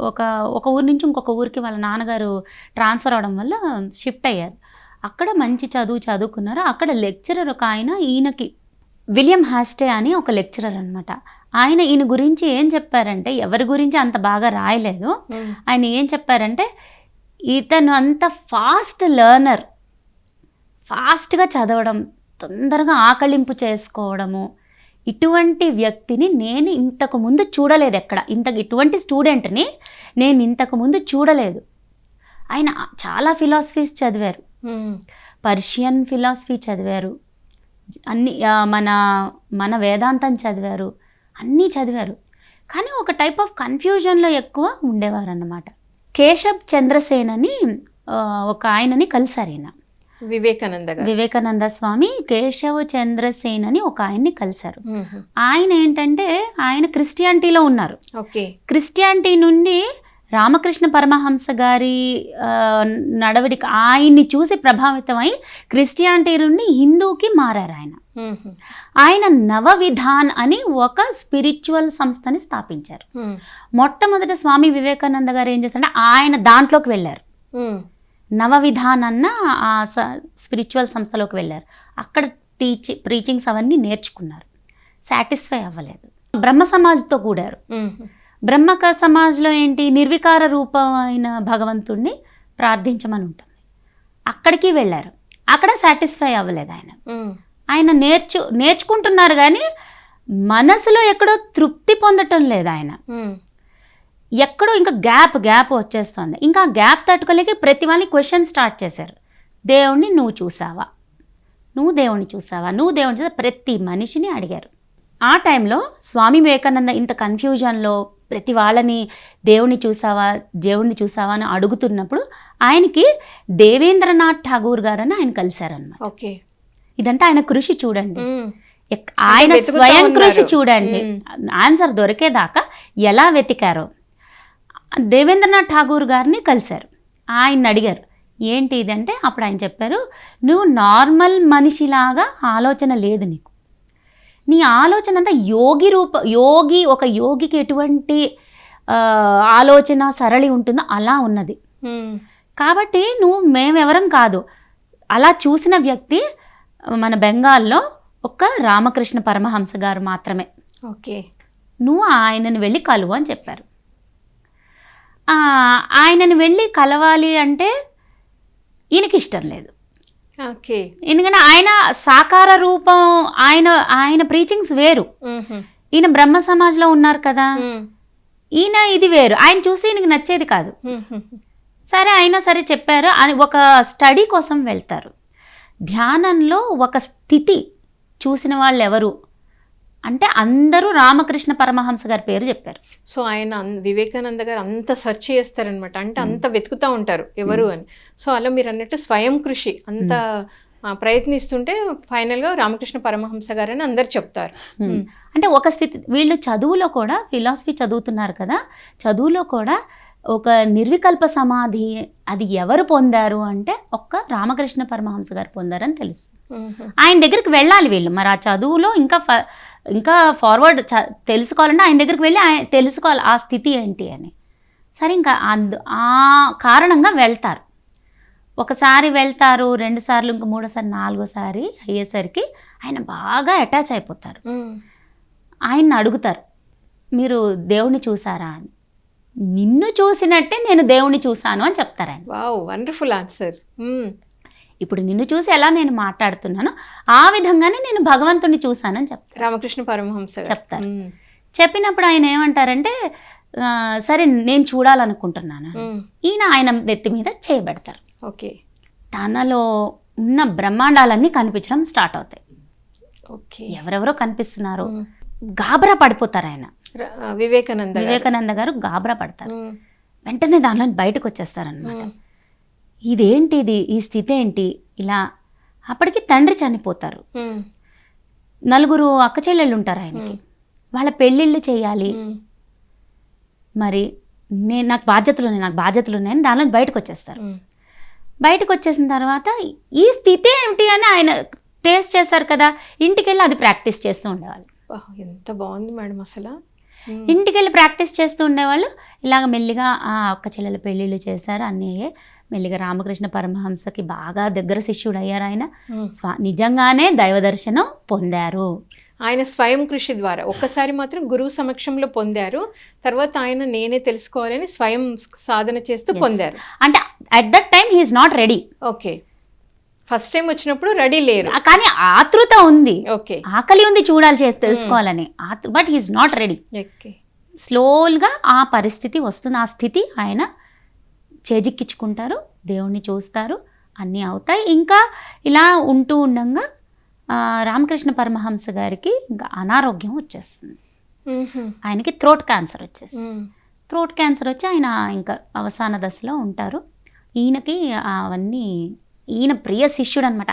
Speaker 2: ఒక ఊరి నుంచి ఇంకొక ఊరికి వాళ్ళ నాన్నగారు ట్రాన్స్ఫర్ అవడం వల్ల షిఫ్ట్ అయ్యారు. అక్కడ మంచి చదువుకున్నారు. అక్కడ లెక్చరర్ ఒక ఆయన, ఈయనకి విలియం హాస్టే అని ఒక లెక్చరర్ అనమాట. ఈయన గురించి ఏం చెప్పారంటే, ఎవరి గురించి అంత బాగా రాయలేదు, ఆయన ఏం చెప్పారంటే, ఇతను అంత ఫాస్ట్ లెర్నర్, ఫాస్ట్గా చదవడం, తొందరగా ఆకలింపు చేసుకోవడము, ఇటువంటి వ్యక్తిని నేను ఇంతకు ముందు చూడలేదు ఎక్కడ. ఇటువంటి స్టూడెంట్ని నేను ఇంతకు ముందు చూడలేదు. ఆయన చాలా ఫిలాసఫీస్ చదివారు, పర్షియన్ ఫిలాసఫీ చదివారు, అన్ని మన వేదాంతం చదివారు, అన్నీ చదివారు. కానీ ఒక టైప్ ఆఫ్ కన్ఫ్యూజన్లో ఎక్కువ ఉండేవారు అన్నమాట. కేశబ్ చంద్రసేన్ అని ఒక ఆయనని కలిశారు ఈయన, వివేకానంద స్వామి కేశవ చంద్రసేన్ అని ఒక ఆయన్ని కలిశారు. ఆయన ఏంటంటే ఆయన క్రిస్టియానిటీలో ఉన్నారు. క్రిస్టియానిటీ నుండి రామకృష్ణ పరమహంస గారి నడవడిక ఆయన్ని చూసి ప్రభావితమై క్రిస్టియానిటీ నుండి హిందూకి మారారు. ఆయన నవవిధాన్ అని ఒక స్పిరిచువల్ సంస్థని స్థాపించారు. మొట్టమొదట స్వామి వివేకానంద గారు ఏం చేస్తారంటే ఆయన దాంట్లోకి వెళ్ళారు, నవవిధాన్ అన్న ఆ స్పిరిచువల్ సంస్థలోకి వెళ్ళారు. అక్కడ ప్రీచింగ్స్ అవన్నీ నేర్చుకున్నారు. సాటిస్ఫై అవ్వలేదు, బ్రహ్మ సమాజ్తో కూడారు. బ్రహ్మ సమాజ్లో ఏంటి, నిర్వికార రూపమైన భగవంతుణ్ణి ప్రార్థించమని ఉంటుంది. అక్కడికి వెళ్ళారు, అక్కడ సాటిస్ఫై అవ్వలేదు. ఆయన నేర్చుకుంటున్నారు కానీ మనసులో ఎక్కడో తృప్తి పొందటం లేదు. ఆయన ఎక్కడో ఇంకా గ్యాప్ వచ్చేస్తుంది. ఇంకా గ్యాప్ తట్టుకోలేక ప్రతి వాళ్ళని క్వశ్చన్ స్టార్ట్ చేశారు. దేవుణ్ణి నువ్వు చూసావా, నువ్వు దేవుణ్ణి చూసావా, నువ్వు దేవుణ్ణి చూసా, ప్రతి మనిషిని అడిగారు. ఆ టైంలో స్వామి వివేకానంద ఇంత కన్ఫ్యూజన్లో ప్రతి వాళ్ళని దేవుణ్ణి చూసావా అని అడుగుతున్నప్పుడు ఆయనకి దేవేంద్రనాథ్ ఠాగూర్ గారని ఆయన కలిశారన్నమాట. ఇదంతా ఆయన కృషి చూడండి, ఆయన స్వయం కృషి చూడండి. ఆన్సర్ దొరికేదాకా ఎలా వెతికారో. దేవేంద్రనాథ్ ఠాగూర్ గారిని కలిశారు, ఆయన అడిగారు ఏంటి ఇదంటే అప్పుడు ఆయన చెప్పారు, నువ్వు నార్మల్ మనిషిలాగా ఆలోచన లేదు, నీకు నీ ఆలోచన అంతా ఒక యోగికి ఎటువంటి ఆలోచన సరళి ఉంటుందో అలా ఉన్నది. కాబట్టి మేమెవరం కాదు, అలా చూసిన వ్యక్తి మన బెంగాల్లో ఒక రామకృష్ణ పరమహంస గారు మాత్రమే. నువ్వు ఆయనని వెళ్ళి కలువు అని చెప్పారు. ఆయనని వెళ్ళి కలవాలి అంటే ఈయనకి ఇష్టం లేదు. ఎందుకంటే ఆయన సాకార రూపం, ఆయన ప్రీచింగ్స్ వేరు. ఈయన బ్రహ్మ సమాజ్లో ఉన్నారు కదా, ఈయన ఇది వేరు. ఆయన చూసి ఈయనకి నచ్చేది కాదు. సరే అయినా సరే చెప్పారు. ఒక స్టడీ కోసం వెళ్తారు. ధ్యానంలో ఒక స్థితి చూసిన వాళ్ళు ఎవరు అంటే అందరూ రామకృష్ణ పరమహంస గారి పేరు చెప్పారు.
Speaker 1: సో ఆయన వివేకానంద గారు అంత సెర్చ్ చేస్తారనమాట, అంటే అంత వెతుకుతూ ఉంటారు ఎవరు అని. సో అలా మీరు అన్నట్టు స్వయం కృషి అంత ప్రయత్నిస్తుంటే ఫైనల్గా రామకృష్ణ పరమహంస గారు అని అందరు చెప్తారు.
Speaker 2: అంటే ఒక స్థితి, వీళ్ళు చదువులో కూడా ఫిలాసఫీ చదువుతున్నారు కదా, చదువులో కూడా ఒక నిర్వికల్ప సమాధి అది ఎవరు పొందారు అంటే ఒక్క రామకృష్ణ పరమహంస గారు పొందారని తెలుసు. ఆయన దగ్గరికి వెళ్ళాలి వీళ్ళు. మరి ఆ చదువులో ఇంకా ఫార్వర్డ్ తెలుసుకోవాలంటే ఆయన దగ్గరికి వెళ్ళి తెలుసుకోవాలి ఆ స్థితి ఏంటి అని. సరే ఇంకా ఆ కారణంగా వెళ్తారు. ఒకసారి వెళ్తారు, 2 సార్లు, ఇంకా 3సారి, 4సారి అయ్యేసరికి ఆయన బాగా అటాచ్ అయిపోతారు. ఆయన్ని అడుగుతారు, మీరు దేవుణ్ణి చూసారా అని. నిన్ను చూసినట్టే నేను దేవుణ్ణి చూశాను అని చెప్తారు ఆయన.
Speaker 1: Wow, wonderful answer.
Speaker 2: ఇప్పుడు నిన్ను చూసి ఎలా నేను మాట్లాడుతున్నానో ఆ విధంగానే నేను భగవంతుడిని చూశానని చెప్తారు
Speaker 1: రామకృష్ణ పరమహంస
Speaker 2: చెప్తారు. చెప్పినప్పుడు ఆయన ఏమంటారంటే, సరే నేను చూడాలనుకుంటున్నాను. ఆయన నెత్తి మీద చేయబెడతారు. తనలో ఉన్న బ్రహ్మాండాలన్నీ కనిపించడం స్టార్ట్ అవుతాయి. ఎవరెవరో కనిపిస్తున్నారు, గాబరా పడిపోతారు ఆయన. వివేకానంద గారు గాబరా పడతారు. వెంటనే దానిలో బయటకు వచ్చేస్తారనమాట. ఇదేంటిది, ఈ స్థితి ఏంటి ఇలా. అప్పటికి తండ్రి చనిపోతారు. 4 అక్క చెల్లెళ్ళు ఉంటారు ఆయనకి. వాళ్ళ పెళ్ళిళ్ళు చేయాలి. మరి నాకు బాధ్యతలు ఉన్నాయని దానిలో బయటకు వచ్చేస్తారు. బయటకు వచ్చేసిన తర్వాత ఈ స్థితి ఏంటి అని ఆయన టేస్ట్ చేశారు కదా, ఇంటికి వెళ్ళి అది ప్రాక్టీస్ చేస్తూ ఉండేవాళ్ళు.
Speaker 1: ఎంత బాగుంది మేడం అసలు.
Speaker 2: ఇంటికి వెళ్ళి ప్రాక్టీస్ చేస్తూ ఉండేవాళ్ళు. ఇలాగ మెల్లిగా అక్క చెల్లెల పెళ్ళిళ్ళు చేశారు, అన్నీ మెల్లిగా రామకృష్ణ పరమహంసకి బాగా దగ్గర శిష్యుడు అయ్యారు. ఆయన నిజంగానే దైవ దర్శనం పొందారు.
Speaker 1: ఆయన స్వయం కృషి ద్వారా ఒక్కసారి మాత్రం గురువు సమక్షంలో పొందారు. తర్వాత ఆయన నేనే తెలుసుకోవాలని స్వయం సాధన చేస్తూ పొందారు.
Speaker 2: అంటే at that time he's not ready.
Speaker 1: First time వచ్చినప్పుడు రెడీ లేరు,
Speaker 2: కానీ ఆతృత ఉంది, ఆకలి ఉంది చూడాలి, తెలుసుకోవాలని. But he's not ready. స్లోగా ఆ పరిస్థితి వస్తుంది. ఆ స్థితి ఆయన చేజిక్కించుకుంటారు. దేవుణ్ణి చూస్తారు, అన్నీ అవుతాయి. ఇంకా ఇలా ఉంటూ ఉండగా రామకృష్ణ పరమహంస గారికి ఇంకా అనారోగ్యం వచ్చేస్తుంది. ఆయనకి థ్రోట్ క్యాన్సర్ వచ్చేస్తుంది. థ్రోట్ క్యాన్సర్ వచ్చి ఆయన ఇంకా అవసాన దశలో ఉంటారు. ఈయనకి అవన్నీ, ఈయన ప్రియ శిష్యుడు అనమాట.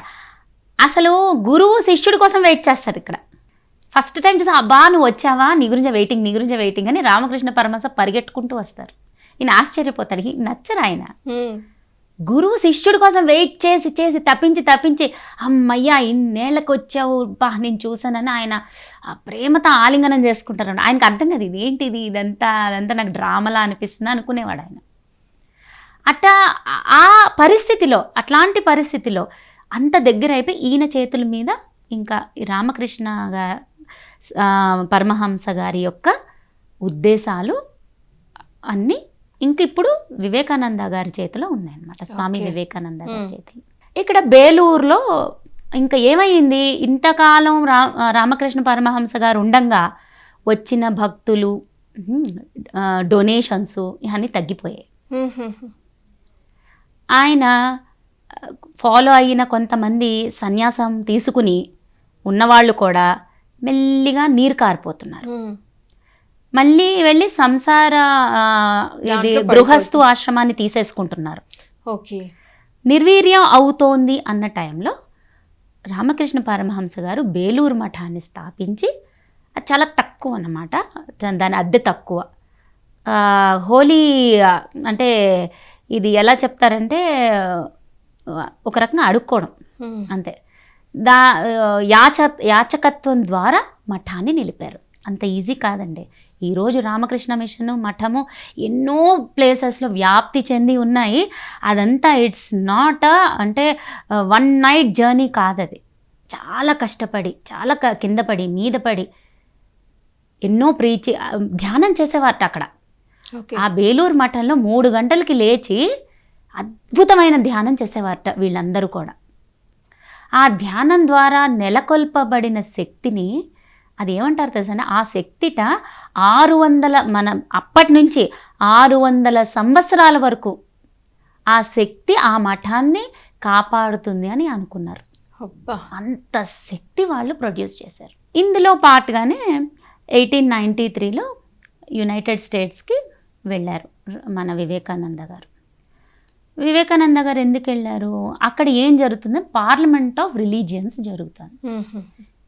Speaker 2: అసలు గురువు శిష్యుడి కోసం వెయిట్ చేస్తారు ఇక్కడ. ఫస్ట్ టైం చూసి అబ్బా నువ్వు వచ్చావా, నీ గురించి వెయిటింగ్ అని రామకృష్ణ పరమహంస పరిగెట్టుకుంటూ వస్తారు. ఈయన ఆశ్చర్యపోతాడు, నచ్చరు ఆయన. గురువు శిష్యుడి కోసం వెయిట్ చేసి తప్పించి అమ్మయ్యా ఇన్నేళ్ళకి వచ్చావు బా నేను చూసానని ఆయన ఆ ప్రేమతో ఆలింగనం చేసుకుంటారు. ఆయనకు అర్థం కదా ఇదేంటిది, ఇదంతా నాకు డ్రామాలా అనిపిస్తుంది అనుకునేవాడు ఆయన. ఆ పరిస్థితిలో, అట్లాంటి పరిస్థితిలో అంత దగ్గర అయిపోయి ఈయన చేతుల మీద ఇంకా రామకృష్ణ పరమహంస గారి యొక్క ఉద్దేశాలు అన్నీ ఇంక ఇప్పుడు వివేకానంద గారి చేతిలో ఉన్నాయన్నమాట. స్వామి వివేకానంద గారి చేతిలో. ఇక్కడ బేలూరులో ఇంకా ఏమైంది, ఇంతకాలం రామకృష్ణ పరమహంస గారు ఉండంగా వచ్చిన భక్తులు, డొనేషన్స్ ఇవన్నీ తగ్గిపోయాయి. ఆయన ఫాలో అయిన కొంతమంది సన్యాసం తీసుకుని ఉన్నవాళ్ళు కూడా మెల్లిగా నీరు కారిపోతున్నారు. మళ్ళీ వెళ్ళి సంసార ఇది గృహస్థు ఆశ్రమాన్ని తీసేసుకుంటున్నారు.
Speaker 1: ఓకే,
Speaker 2: నిర్వీర్యం అవుతోంది అన్న టైంలో రామకృష్ణ పరమహంస గారు బేలూరు మఠాన్ని స్థాపించి, అది చాలా తక్కువ అన్నమాట, దాని అద్దె తక్కువ. హోలీ అంటే ఇది ఎలా చెప్తారంటే ఒక రకంగా అడుక్కోవడం అంతే. యాచకత్వం ద్వారా మఠాన్ని నిలిపారు. అంత ఈజీ కాదండి. ఈరోజు రామకృష్ణ మిషన్ మఠము ఎన్నో ప్లేసెస్లో వ్యాప్తి చెంది ఉన్నాయి. అదంతా ఇట్స్ నాట్ అంటే వన్ నైట్ జర్నీ కాదది. చాలా కష్టపడి, చాలా కింద పడి మీద పడి ఎన్నో ధ్యానం చేసేవారట అక్కడ. ఆ బేలూరు మఠంలో 3 గంటలకి లేచి అద్భుతమైన ధ్యానం చేసేవారట వీళ్ళందరూ కూడా. ఆ ధ్యానం ద్వారా నెలకొల్పబడిన శక్తిని అది ఏమంటారు తెలుసండి, ఆ శక్తిట 600 మనం అప్పటి నుంచి 600 సంవత్సరాల వరకు ఆ శక్తి ఆ మఠాన్ని కాపాడుతుంది అని అనుకున్నారు. అంత శక్తి వాళ్ళు ప్రొడ్యూస్ చేశారు. ఇందులో పాటుగానే 1893లో యునైటెడ్ స్టేట్స్కి వెళ్ళారు మన వివేకానంద గారు. వివేకానంద గారు ఎందుకు వెళ్ళారు, అక్కడ ఏం జరుగుతుంది, పార్లమెంట్ ఆఫ్ రిలీజియన్స్ జరుగుతుంది.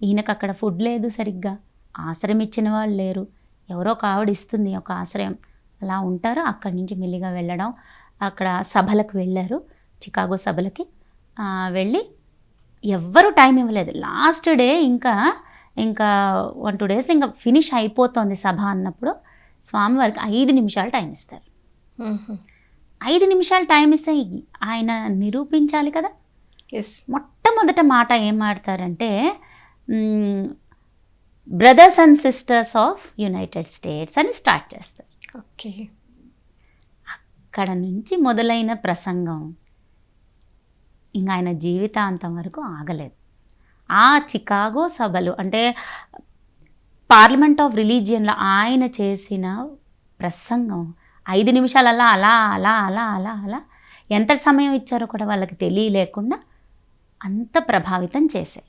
Speaker 2: ఈయనకు అక్కడ ఫుడ్ లేదు, సరిగ్గా ఆశ్రయం ఇచ్చిన వాళ్ళు లేరు, ఎవరో ఒక ఆవిడ ఇస్తుంది ఒక ఆశ్రయం, అలా ఉంటారు. అక్కడి నుంచి మెల్లిగా వెళ్ళడం, అక్కడ సభలకు వెళ్ళారు, చికాగో సభలకి వెళ్ళి ఎవ్వరూ టైం ఇవ్వలేదు. లాస్ట్ డే ఇంకా 1-2 days ఇంకా ఫినిష్ అయిపోతుంది సభ అన్నప్పుడు స్వామివారికి 5 నిమిషాలు టైం ఇస్తారు. 5 నిమిషాలు టైం ఇస్తే ఆయన నిరూపించాలి కదా. మొట్టమొదట మాట ఏం మాడతారంటే, brothers and sisters of United States అని స్టార్ట్ చేస్తారు.
Speaker 1: ఓకే,
Speaker 2: అక్కడ నుంచి మొదలైన ప్రసంగం ఇంకా ఆయన జీవితాంతం వరకు ఆగలేదు. ఆ చికాగో సభలు అంటే పార్లమెంట్ ఆఫ్ రిలీజియన్లో ఆయన చేసిన ప్రసంగం 5 నిమిషాలలో అలా అలా అలా అలా అలా ఎంత సమయం ఇచ్చారో కూడా వాళ్ళకి తెలియలేకుండా అంత ప్రభావితం చేశాయి.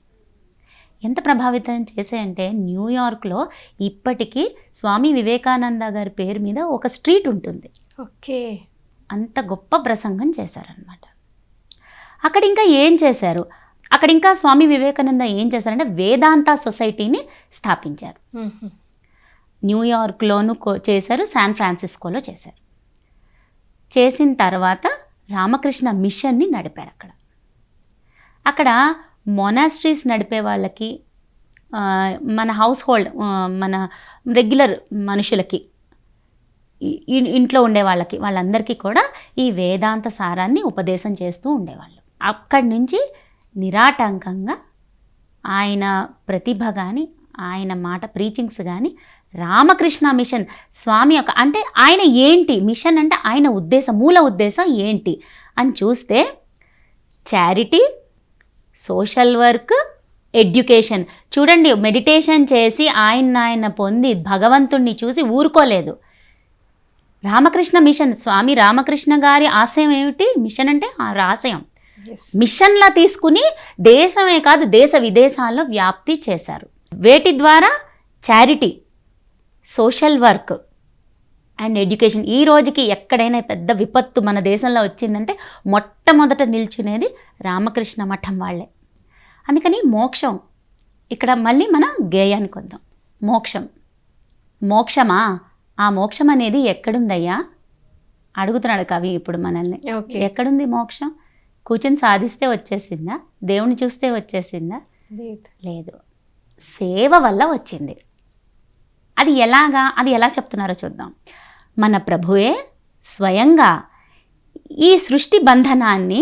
Speaker 2: ఎంత ప్రభావితం చేసాయంటే న్యూయార్క్లో ఇప్పటికీ స్వామి వివేకానంద గారి పేరు మీద ఒక స్ట్రీట్ ఉంటుంది.
Speaker 1: ఓకే,
Speaker 2: అంత గొప్ప ప్రసంగం చేశారనమాట. అక్కడ ఇంకా ఏం చేశారు, అక్కడ ఇంకా స్వామి వివేకానంద ఏం చేశారంటే వేదాంత సొసైటీని స్థాపించారు. న్యూయార్క్లోనూ చేశారు, శాన్ ఫ్రాన్సిస్కోలో చేశారు. చేసిన తర్వాత రామకృష్ణ మిషన్ని నడిపారు. అక్కడ మొనాస్ట్రీస్ నడిపే వాళ్ళకి, మన హౌస్ హోల్డ్ మన రెగ్యులర్ మనుషులకి, ఇంట్లో ఉండే వాళ్ళకి, వాళ్ళందరికీ కూడా ఈ వేదాంత సారాన్ని ఉపదేశం చేస్తూ ఉండేవాళ్ళు. అక్కడి నుంచి నిరాటంకంగా ఆయన ప్రతిభ కానీ, ఆయన మాట ప్రీచింగ్స్ కానీ, రామకృష్ణ మిషన్ స్వామి యొక్క అంటే ఆయన ఏంటి మిషన్ అంటే ఆయన ఉద్దేశం, మూల ఉద్దేశం ఏంటి అని చూస్తే చారిటీ, సోషల్ వర్క్, ఎడ్యుకేషన్. చూడండి, మెడిటేషన్ చేసి ఆయన పొంది భగవంతుణ్ణి చూసి ఊరుకోలేదు. రామకృష్ణ మిషన్, స్వామి రామకృష్ణ గారి ఆశయం ఏమిటి? మిషన్ అంటే ఆ ఆశయం
Speaker 1: Yes.
Speaker 2: మిషన్లా తీసుకుని దేశమే కాదు దేశ విదేశాల్లో వ్యాప్తి చేశారు. వేటి ద్వారా? Charity, social work and education. ఈ రోజుకి ఎక్కడైనా పెద్ద విపత్తు మన దేశంలో వచ్చిందంటే మొట్టమొదట నిల్చునేది రామకృష్ణ మఠం వాళ్ళే. అందుకని మోక్షం, ఇక్కడ మళ్ళీ మన గేయానికి వద్దాం. మోక్షం, మోక్షమా? ఆ మోక్షం అనేది ఎక్కడుందయ్యా అడుగుతున్నాడు కవి ఇప్పుడు మనల్ని.
Speaker 1: Okay.
Speaker 2: ఎక్కడుంది మోక్షం? కూర్చొని సాధిస్తే వచ్చేసిందా? దేవుని చూస్తే వచ్చేసిందా?
Speaker 1: లేదు.
Speaker 2: లేదు, సేవ వల్ల వచ్చింది. అది ఎలాగా? అది ఎలా చెప్తున్నారో చూద్దాం. మన ప్రభువే స్వయంగా ఈ సృష్టి బంధనాన్ని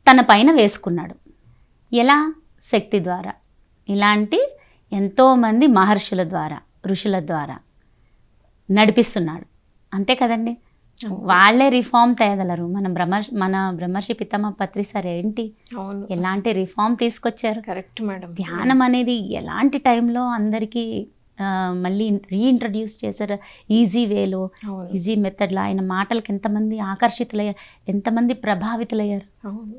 Speaker 2: తన పైన వేసుకున్నాడు. ఎలా? శక్తి ద్వారా. ఇలాంటి ఎంతోమంది మహర్షుల ద్వారా, ఋషుల ద్వారా నడిపిస్తున్నాడు. అంతే కదండి, వాళ్ళే రిఫార్మ్ తేగలరు. మన బ్రహ్మర్షి పితామహ పత్రి సార్ ఏంటి,
Speaker 1: అవును,
Speaker 2: ఎలాంటి రిఫార్మ్ తీసుకొచ్చారు.
Speaker 1: Correct madam.
Speaker 2: ధ్యానం అనేది ఎలాంటి టైంలో అందరికీ మళ్ళీ రీఇంట్రడ్యూస్ చేశారు, ఈజీ వేలో,
Speaker 1: అవును.
Speaker 2: ఈజీ మెథడ్లో. ఆయన మాటలకి ఎంతమంది ఆకర్షితులయ్యారు, ఎంతమంది ప్రభావితులయ్యారు.
Speaker 1: అవును.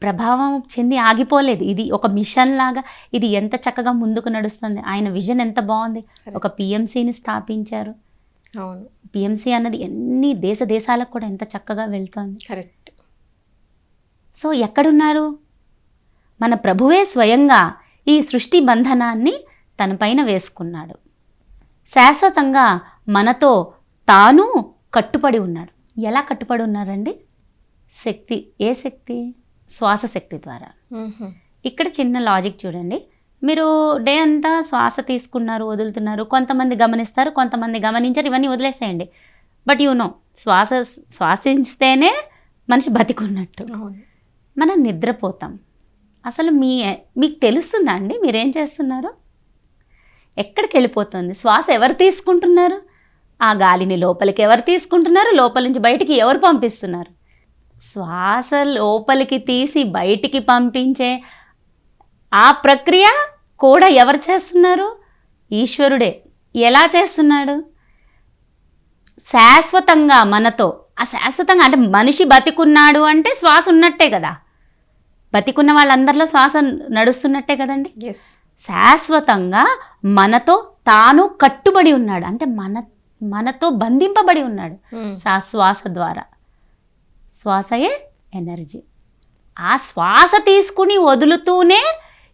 Speaker 2: ప్రభావం చెంది ఆగిపోలేదు. ఇది ఒక మిషన్ లాగా ఇది ఎంత చక్కగా ముందుకు నడుస్తుంది. ఆయన విజన్ ఎంత బాగుంది. ఒక పిఎంసిని స్థాపించారు.
Speaker 1: అవును.
Speaker 2: పిఎంసి అన్నది ఎన్ని దేశాలకు కూడా ఎంత చక్కగా వెళ్తోంది.
Speaker 1: కరెక్ట్.
Speaker 2: సో ఎక్కడున్నారు? మన ప్రభువే స్వయంగా ఈ సృష్టి బంధనాన్ని తన పైన వేసుకున్నాడు. శాశ్వతంగా మనతో తాను కట్టుబడి ఉన్నాడు. ఎలా కట్టుబడి ఉన్నారండి? శక్తి. ఏ శక్తి? శ్వాస శక్తి ద్వారా.
Speaker 1: మ్మ్.
Speaker 2: ఇక్కడ చిన్న లాజిక్ చూడండి. మీరు డే అంతా శ్వాస తీసుకున్నారు, వదులుతున్నారు. కొంతమంది గమనిస్తారు, కొంతమంది గమనించారు. ఇవన్నీ వదిలేసేయండి. బట్ శ్వాసిస్తేనే మనిషి బతికున్నట్టు.
Speaker 1: అవును.
Speaker 2: మనం నిద్రపోతాం. అసలు మీకు తెలుస్తుందా అండి మీరేం చేస్తున్నారు? ఎక్కడికి వెళ్ళిపోతుంది శ్వాస? ఎవరు తీసుకుంటున్నారు? ఆ గాలిని లోపలికి ఎవరు తీసుకుంటున్నారు? లోపల నుంచి బయటికి ఎవరు పంపిస్తున్నారు? శ్వాస లోపలికి తీసి బయటికి పంపించే ఆ ప్రక్రియ కూడా ఎవరు చేస్తున్నారు? ఈశ్వరుడే. ఎలా చేస్తున్నాడు? శాశ్వతంగా మనతో. ఆ శాశ్వతంగా అంటే మనిషి బతికున్నాడు అంటే శ్వాస ఉన్నట్టే కదా. బతికున్న వాళ్ళందరిలో శ్వాస నడుస్తున్నట్టే కదండి.
Speaker 1: ఎస్.
Speaker 2: శాశ్వతంగా మనతో తాను కట్టుబడి ఉన్నాడు. అంటే మనతో బంధింపబడి ఉన్నాడు శ్వాస ద్వారా. శ్వాసయే ఎనర్జీ. ఆ శ్వాస తీసుకుని వదులుతూనే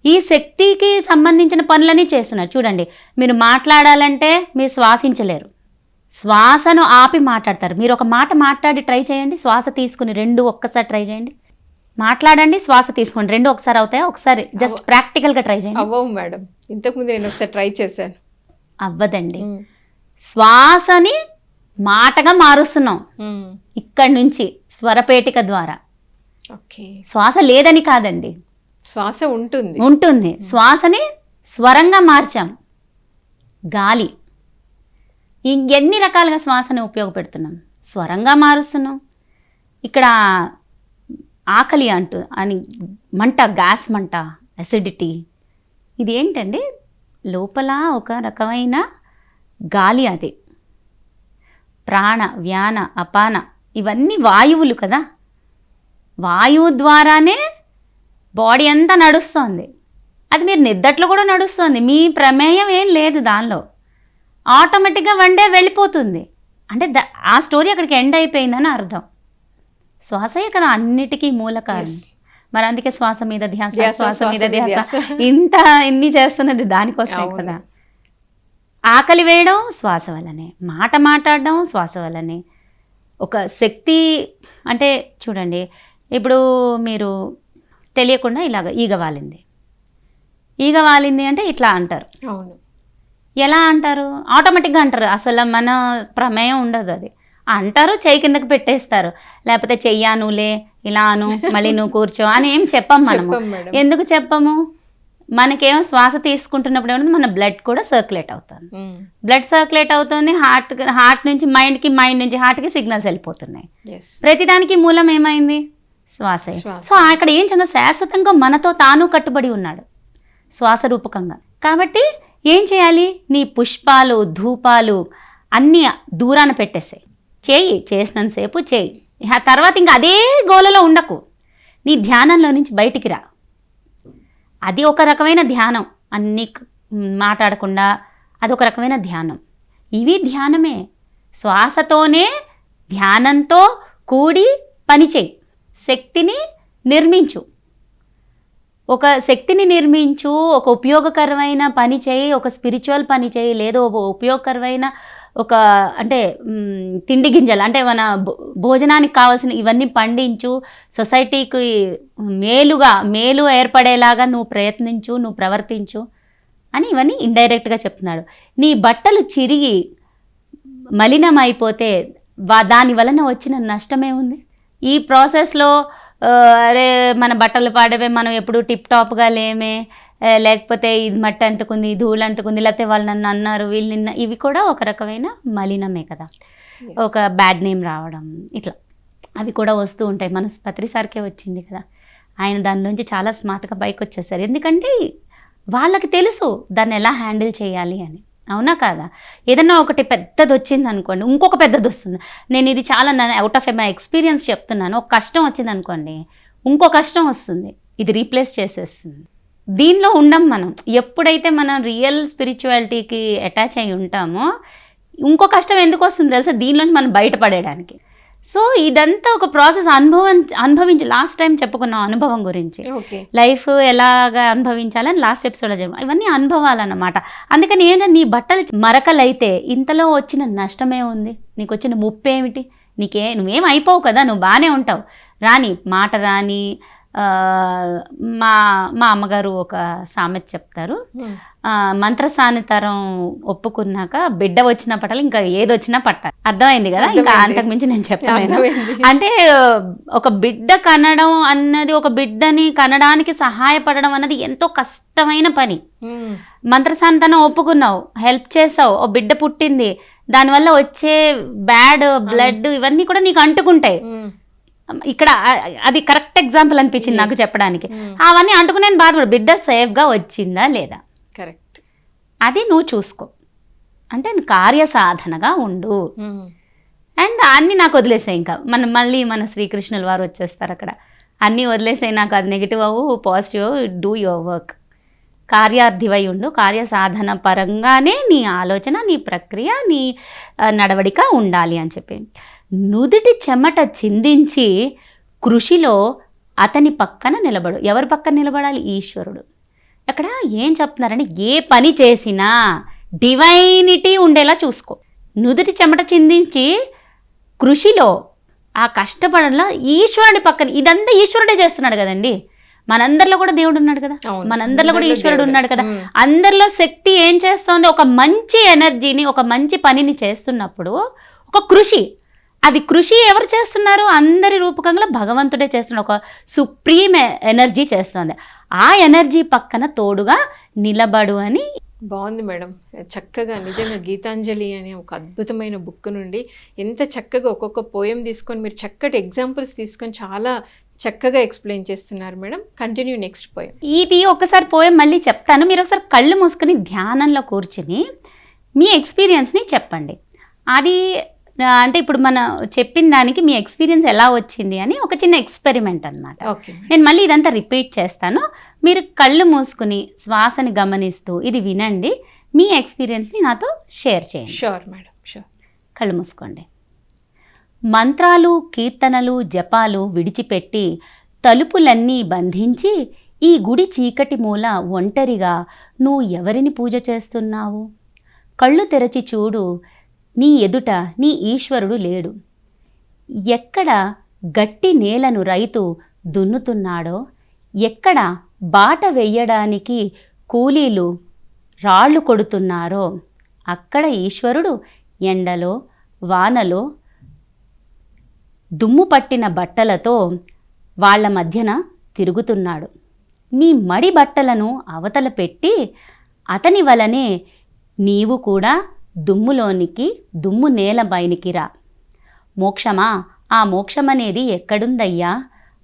Speaker 2: ఈ శక్తికి సంబంధించిన పనులని చేస్తున్నారు. చూడండి, మీరు మాట్లాడాలంటే మీరు శ్వాసించలేరు, శ్వాసను ఆపి మాట్లాడతారు. మీరు ఒక మాట మాట్లాడి ట్రై చేయండి, శ్వాస తీసుకుని రెండు ఒక్కసారి ట్రై చేయండి. మాట్లాడండి, శ్వాస తీసుకోండి, రెండు ఒకసారి అవుతాయా? ఒకసారి జస్ట్ ప్రాక్టికల్గా ట్రై చేయండి.
Speaker 1: అవ్వవు మేడం. ఇంతకుముందు నేను ఒకసారి ట్రై చేశాను,
Speaker 2: అవ్వదండి. శ్వాసని మాటగా మారుస్తున్నాం ఇక్కడి నుంచి స్వరపేటిక ద్వారా.
Speaker 1: ఓకే.
Speaker 2: శ్వాస లేదని కాదండి,
Speaker 1: శ్వాస ఉంటుంది.
Speaker 2: ఉంటుంది. శ్వాసని స్వరంగా మార్చాం. గాలి. ఇంకెన్ని రకాలుగా శ్వాసని ఉపయోగపెడుతున్నాం. స్వరంగా మారుస్తున్నాం. ఇక్కడ ఆకలి అని మంట, గ్యాస్ మంట, అసిడిటీ, ఇది ఏంటండి? లోపల ఒక రకమైన గాలి. అది ప్రాణ, వ్యాన, అపాన ఇవన్నీ వాయువులు కదా. వాయువు ద్వారానే బాడీ అంతా నడుస్తోంది. అది మీరు నిద్దట్లో కూడా నడుస్తుంది. మీ ప్రమేయం ఏం లేదు దానిలో. ఆటోమేటిక్గా వన్ డే వెళ్ళిపోతుంది. అంటే ఆ స్టోరీ అక్కడికి ఎండ్ అయిపోయిందని అర్థం. శ్వాసయే కదా అన్నిటికీ మూల కారణం. మరి అందుకే శ్వాస మీద ధ్యాస, శ్వాస మీద ధ్యాస, ఇన్ని చేస్తున్నది దానికోసమే కదా. ఆకలి వేయడం శ్వాస వల్లనే, మాట మాట్లాడడం శ్వాస వల్లనే. ఒక శక్తి అంటే చూడండి, ఇప్పుడు మీరు తెలియకుండా ఇలాగ ఈగ వాలింది అంటే ఇట్లా అంటారు.
Speaker 1: అవును.
Speaker 2: ఎలా అంటారు? ఆటోమేటిక్గా అంటారు. అసలు మన ప్రమేయం ఉండదు. అది అంటారు, చెయ్యి కిందకి పెట్టేస్తారు. లేకపోతే చెయ్యానులే, ఇలాను, మళ్ళీ నువ్వు కూర్చో అని ఏం చెప్పం మనము. ఎందుకు చెప్పము? మనకేమో శ్వాస తీసుకుంటున్నప్పుడు ఏమన్నా మన బ్లడ్ కూడా సర్క్యులేట్ అవుతుంది. బ్లడ్ సర్క్యులేట్ అవుతుంది, హార్ట్ నుంచి మైండ్కి, మైండ్ నుంచి హార్ట్కి సిగ్నల్స్ వెళ్ళిపోతున్నాయి. ప్రతిదానికి మూలం ఏమైంది? శ్వాసే. సో అక్కడ ఏం చందో శాశ్వతంగా మనతో తాను కట్టుబడి ఉన్నాడు శ్వాస రూపకంగా. కాబట్టి ఏం చేయాలి? నీ పుష్పాలు, ధూపాలు అన్నీ దూరాన పెట్టేసాయి. చేసినంతసేపు చేయి. ఆ తర్వాత ఇంకా అదే గోలలో ఉండకు, నీ ధ్యానంలో నుంచి బయటికి రా. అది ఒక రకమైన ధ్యానం, అన్నీ మాట్లాడకుండా అదొక రకమైన ధ్యానం. ఇవి ధ్యానమే. శ్వాసతోనే ధ్యానంతో కూడి పని చేయి. శక్తిని నిర్మించు, ఒక శక్తిని నిర్మించు, ఒక ఉపయోగకరమైన పని చేయి, ఒక స్పిరిచువల్ పని చేయి, లేదో ఉపయోగకరమైన ఒక అంటే తిండి గింజలు అంటే మన భోజనానికి కావాల్సిన ఇవన్నీ పండించు, సొసైటీకి మేలు ఏర్పడేలాగా నువ్వు ప్రయత్నించు, నువ్వు ప్రవర్తించు అని ఇవన్నీ ఇండైరెక్ట్గా చెప్తున్నాడు. నీ బట్టలు చిరిగి మలినమైపోతే దాని వలన వచ్చిన నష్టమే ఉంది? ఈ ప్రాసెస్లో అరే మన బట్టలు పాడవే, మనం ఎప్పుడు టిప్ టాప్గా లేమే, లేకపోతే ఇది మట్టి అంటుకుంది, ధూళి అంటుకుంది, లేకపోతే వాళ్ళు నన్ను అన్నారు, వీళ్ళు నిన్న, ఇవి కూడా ఒక రకమైన మలినమే కదా. ఒక బ్యాడ్ నేమ్ రావడం, ఇట్లా అవి కూడా వస్తూ ఉంటాయి. మన పత్రి సార్కే వచ్చింది కదా, ఆయన దాని నుంచి చాలా స్మార్ట్గా పైకి వచ్చేసారు. ఎందుకంటే వాళ్ళకి తెలుసు దాన్ని ఎలా హ్యాండిల్ చేయాలి అని. అవునా కాదా? ఏదన్నా ఒకటి పెద్దది వచ్చింది అనుకోండి, ఇంకొక పెద్దది వస్తుంది. నేను ఇది చాలా అవుట్ ఆఫ్ మై ఎక్స్పీరియన్స్ చెప్తున్నాను. ఒక కష్టం వచ్చింది అనుకోండి, ఇంకో కష్టం వస్తుంది, ఇది రీప్లేస్ చేసేస్తుంది. దీనిలో ఉండం మనం. ఎప్పుడైతే మనం రియల్ స్పిరిచువాలిటీకి అటాచ్ అయి ఉంటామో ఇంకో కష్టం ఎందుకు వస్తుంది తెలుసా? దీనిలోంచి మనం బయటపడేయడానికి. సో ఇదంతా ఒక ప్రాసెస్. అనుభవించి లాస్ట్ టైం చెప్పుకున్నాం అనుభవం గురించి, లైఫ్ ఎలాగా అనుభవించాలని లాస్ట్ ఎపిసోడ్లో చెప్పాం. ఇవన్నీ అనుభవాలన్నమాట. అందుకని నీ బట్టలు మరకలైతే ఇంతలో వచ్చిన నష్టమే ఉంది? నీకు వచ్చిన ముప్పు ఏమిటి? నువ్వేం అయిపోవు కదా, నువ్వు బాగానే ఉంటావు. మాట రాని మా అమ్మగారు ఒక సామెత చెప్తారు, మంత్రసానితరం ఒప్పుకున్నాక బిడ్డ వచ్చిన పట్టాలి, ఇంకా ఏది వచ్చినా పట్టాలి. అర్థమైంది కదా? ఇంకా అంతకుమించి నేను చెప్పలేను. అంటే ఒక బిడ్డ కనడం అన్నది, ఒక బిడ్డని కనడానికి సహాయపడడం అన్నది ఎంతో కష్టమైన పని. మంత్రసానితనం ఒప్పుకున్నావు, హెల్ప్ చేసావు, ఓ బిడ్డ పుట్టింది, దానివల్ల వచ్చే బ్యాడ్ బ్లడ్ ఇవన్నీ కూడా నీకు అంటుకుంటాయి. ఇక్కడ అది కరెక్ట్ ఎగ్జాంపుల్ అనిపించింది నాకు చెప్పడానికి. అవన్నీ అంటుకునే బాధపడు, బిడ్డ సేఫ్గా వచ్చిందా లేదా,
Speaker 1: కరెక్ట్,
Speaker 2: అది నువ్వు చూసుకో. అంటే కార్యసాధనగా ఉండు. అండ్ అన్నీ నాకు వదిలేసాయి. ఇంకా మళ్ళీ మన శ్రీకృష్ణుల వారు వచ్చేస్తారు అక్కడ. అన్నీ వదిలేసాయి, నాకు అది నెగిటివ్ అవ్వు, పాజిటివ్, డూ యువర్ వర్క్. కార్యార్థివై ఉండు, కార్యసాధన పరంగానే నీ ఆలోచన, నీ ప్రక్రియ, నీ నడవడిక ఉండాలి అని చెప్పి. నుదుటి చెమట చిందించి కృషిలో అతని పక్కన నిలబడు. ఎవరి పక్కన నిలబడాలి? ఈశ్వరుడు. అక్కడ ఏం చెప్తున్నారంటే, ఏ పని చేసినా డివైనిటీ ఉండేలా చూసుకో. నుదుటి చెమట చిందించి కృషిలో ఆ కష్టపడంలో ఈశ్వరుడి పక్కన, ఇదంతా ఈశ్వరుడే చేస్తున్నాడు కదండి. మనందరిలో కూడా దేవుడు ఉన్నాడు కదా, మనందరిలో కూడా ఈశ్వరుడు ఉన్నాడు కదా. అందరిలో శక్తి ఏం చేస్తోంది? ఒక మంచి ఎనర్జీని, ఒక మంచి పనిని చేస్తున్నప్పుడు ఒక కృషి, అది కృషి ఎవరు చేస్తున్నారు? అందరి రూపకంగా భగవంతుడే చేస్తున్నాడు. ఒక సుప్రీం ఎనర్జీ చేస్తుంది. ఆ ఎనర్జీ పక్కన తోడుగా నిలబడు అని.
Speaker 1: బాగుంది మేడం, చక్కగా. నిజంగా గీతాంజలి అనే ఒక అద్భుతమైన బుక్ నుండి ఎంత చక్కగా ఒక్కొక్క పోయం తీసుకొని మీరు చక్కటి ఎగ్జాంపుల్స్ తీసుకొని చాలా చక్కగా ఎక్స్ప్లెయిన్ చేస్తున్నారు మేడం. Continue next poem.
Speaker 2: ఇది ఒకసారి పోయం మళ్ళీ చెప్తాను, మీరు ఒకసారి కళ్ళు మూసుకొని ధ్యానంలో కూర్చుని మీ ఎక్స్పీరియన్స్ని చెప్పండి. అది అంటే ఇప్పుడు మనం చెప్పిన దానికి మీ ఎక్స్పీరియన్స్ ఎలా వచ్చింది అని ఒక చిన్న ఎక్స్పెరిమెంట్ అనమాట. నేను మళ్ళీ ఇదంతా రిపీట్ చేస్తాను, మీరు కళ్ళు మూసుకుని శ్వాసని గమనిస్తూ ఇది వినండి, మీ ఎక్స్పీరియన్స్ని నాతో షేర్ చేయండి.
Speaker 1: Sure madam, sure.
Speaker 2: కళ్ళు మూసుకోండి. మంత్రాలు, కీర్తనలు, జపాలు విడిచిపెట్టి తలుపులన్నీ బంధించి ఈ గుడి చీకటి మూల ఒంటరిగా నువ్వు ఎవరిని పూజ చేస్తున్నావు? కళ్ళు తెరచి చూడు, నీ ఎదుట నీ ఈశ్వరుడు లేడు. ఎక్కడ గట్టి నేలను రైతు దున్నుతున్నాడో, ఎక్కడ బాట వెయ్యడానికి కూలీలు రాళ్ళు కొడుతున్నారో, అక్కడ ఈశ్వరుడు ఎండలో వానలో దుమ్ము పట్టిన బట్టలతో వాళ్ళ మధ్యన తిరుగుతున్నాడు. నీ మడి బట్టలను అవతల పెట్టి అతని వలనే నీవు కూడా దుమ్ము నేల పైనికి రా. మోక్షమా? ఆ మోక్షమనేది ఎక్కడుందయ్యా?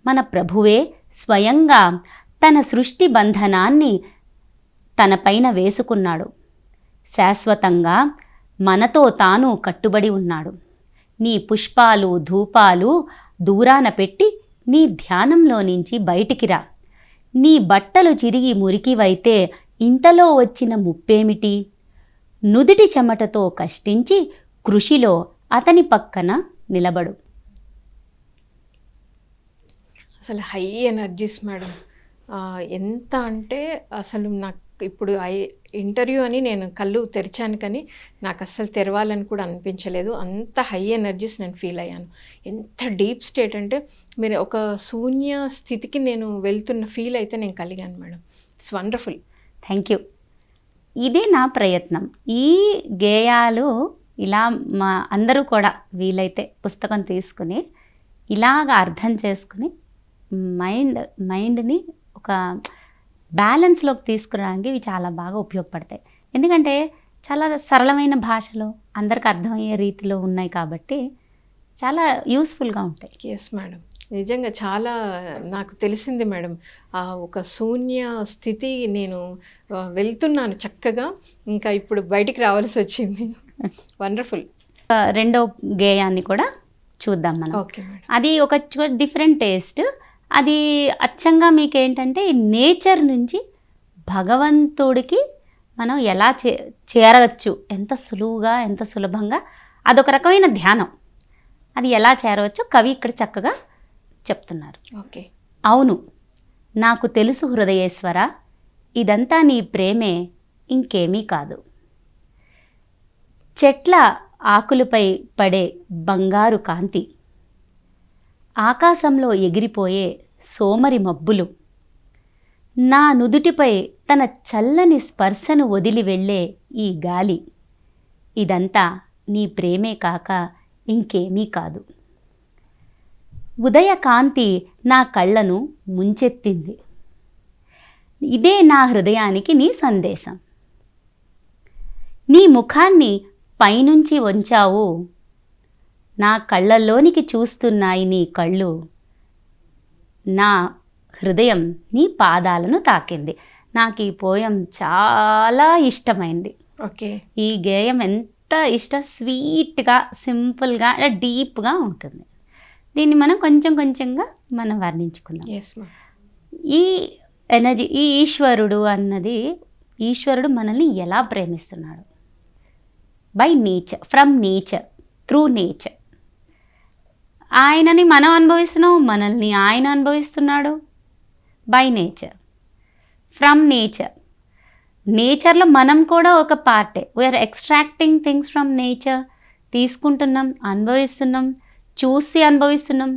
Speaker 2: మన ప్రభువే స్వయంగా తన సృష్టి బంధనాన్ని తన పైన వేసుకున్నాడు. శాశ్వతంగా మనతో తాను కట్టుబడి ఉన్నాడు. నీ పుష్పాలు ధూపాలు దూరాన పెట్టి నీ ధ్యానంలో నుంచి బయటికి రా. నీ బట్టలు చిరిగి మురికివైతే ఇంతలో వచ్చిన ముప్పేమిటి? నుదిటి చెమటతో కష్టించి కృషిలో అతని పక్కన నిలబడు.
Speaker 1: అసలు హై ఎనర్జీస్ మేడం. ఎంత అంటే అసలు నాకు ఇప్పుడు ఇంటర్వ్యూ అని నేను కళ్ళు తెరిచాను, కానీ నాకు అస్సలు తెరవాలని కూడా అనిపించలేదు. అంత హై ఎనర్జీస్ నేను ఫీల్ అయ్యాను. ఎంత డీప్ స్టేట్ అంటే మీరు ఒక శూన్య స్థితికి నేను వెళ్తున్న ఫీల్ అయితే నేను కలిగాను madam. It's wonderful.
Speaker 2: Thank you. ఇదే నా ప్రయత్నం. ఈ గేయాలు ఇలా మా అందరూ కూడా వీలైతే పుస్తకం తీసుకుని ఇలాగ అర్థం చేసుకుని మైండ్ని ఒక బ్యాలెన్స్లోకి తీసుకురావడానికి ఇవి చాలా బాగా ఉపయోగపడతాయి. ఎందుకంటే చాలా సరళమైన భాషలో అందరికి అర్థమయ్యే రీతిలో ఉన్నాయి కాబట్టి చాలా యూస్ఫుల్గా ఉంటాయి.
Speaker 1: ఎస్ మేడం, నిజంగా చాలా నాకు తెలిసింది మేడం. ఒక శూన్య స్థితి నేను వెళ్తున్నాను చక్కగా, ఇంకా ఇప్పుడు బయటికి రావాల్సి వచ్చింది. వండర్ఫుల్.
Speaker 2: రెండో గేయాన్ని కూడా చూద్దాం మనం.
Speaker 1: Okay madam.
Speaker 2: అది ఒక డిఫరెంట్ టేస్ట్. అది అచ్చంగా మీకేంటంటే నేచర్ నుంచి భగవంతుడికి మనం ఎలా చేరవచ్చు, ఎంత సులువుగా ఎంత సులభంగా, అదొక రకమైన ధ్యానం. అది ఎలా చేరవచ్చో కవి ఇక్కడ చక్కగా చెప్తున్నారు.
Speaker 1: ఓకే.
Speaker 2: అవును, నాకు తెలుసు హృదయేశ్వర, ఇదంతా నీ ప్రేమే, ఇంకేమీ కాదు. చెట్ల ఆకులపై పడే బంగారు కాంతి, ఆకాశంలో ఎగిరిపోయే సోమరి మబ్బులు, నా నుదుటిపై తన చల్లని స్పర్శను వదిలి వెళ్ళే ఈ గాలి, ఇదంతా నీ ప్రేమే కాక ఇంకేమీ కాదు. ఉదయకాంతి నా కళ్ళను ముంచెత్తింది, ఇదే నా హృదయానికి నీ సందేశం. నీ ముఖాన్ని పైనుంచి వంచావు, నా కళ్ళల్లోనికి చూస్తున్నాయి నీ కళ్ళు, నా హృదయం నీ పాదాలను తాకింది. నాకు ఈ పోయం చాలా ఇష్టమైంది.
Speaker 1: ఓకే.
Speaker 2: ఈ గేయం ఎంత స్వీట్గా సింపుల్గా డీప్గా ఉంటుంది. దీన్ని మనం కొంచెంగా మనం వర్ణించుకుందాం.
Speaker 1: Yes ma'am.
Speaker 2: ఈ ఎనర్జీ, ఈ ఈశ్వరుడు అన్నది, ఈశ్వరుడు మనల్ని ఎలా ప్రేమిస్తున్నాడు? By nature, from nature, through nature. ఆయనని మనం అనుభవిస్తున్నాం, మనల్ని ఆయన అనుభవిస్తున్నాడు. By nature, from nature. నేచర్లో మనం కూడా ఒక పార్టే. We are extracting things from nature. తీసుకుంటున్నాం, అనుభవిస్తున్నాం, చూసి అనుభవిస్తున్నాం,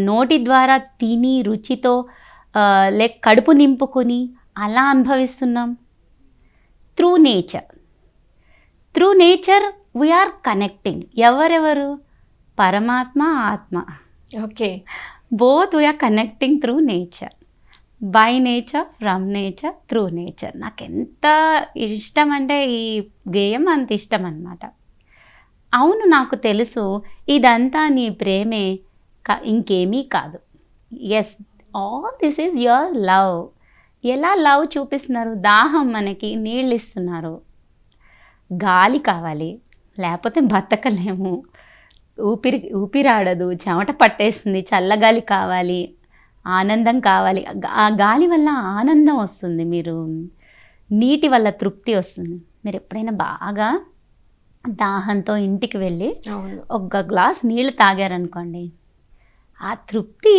Speaker 2: నోటి ద్వారా తిని రుచితో కడుపు నింపుకొని అలా అనుభవిస్తున్నాం. Through nature, through nature we are connecting. ఎవరెవరు? పరమాత్మ, ఆత్మ.
Speaker 1: Okay.
Speaker 2: Both we are connecting through nature. By nature, from nature, through nature. నాకు ఎంత ఇష్టం అంటే ఈ గేయం అంత ఇష్టం అన్నమాట. అవును, నాకు తెలుసు ఇదంతా నీ ప్రేమే, ఇంకేమీ కాదు. Yes, all this is your love. ఎలా లవ్ చూపిస్తున్నారు? దాహం, మనకి నీళ్ళు ఇస్తున్నారు, గాలి కావాలి, లేకపోతే బతకలేము, ఊపిరాడదు, చెమట పట్టేస్తుంది, చల్లగాలి కావాలి, ఆనందం కావాలి. ఆ గాలి వల్ల ఆనందం వస్తుంది, మీరు నీటి వల్ల తృప్తి వస్తుంది. మీరు ఎప్పుడైనా బాగా దాహంతో ఇంటికి వెళ్ళి ఒక గ్లాస్ నీళ్ళు తాగారనుకోండి, ఆ తృప్తి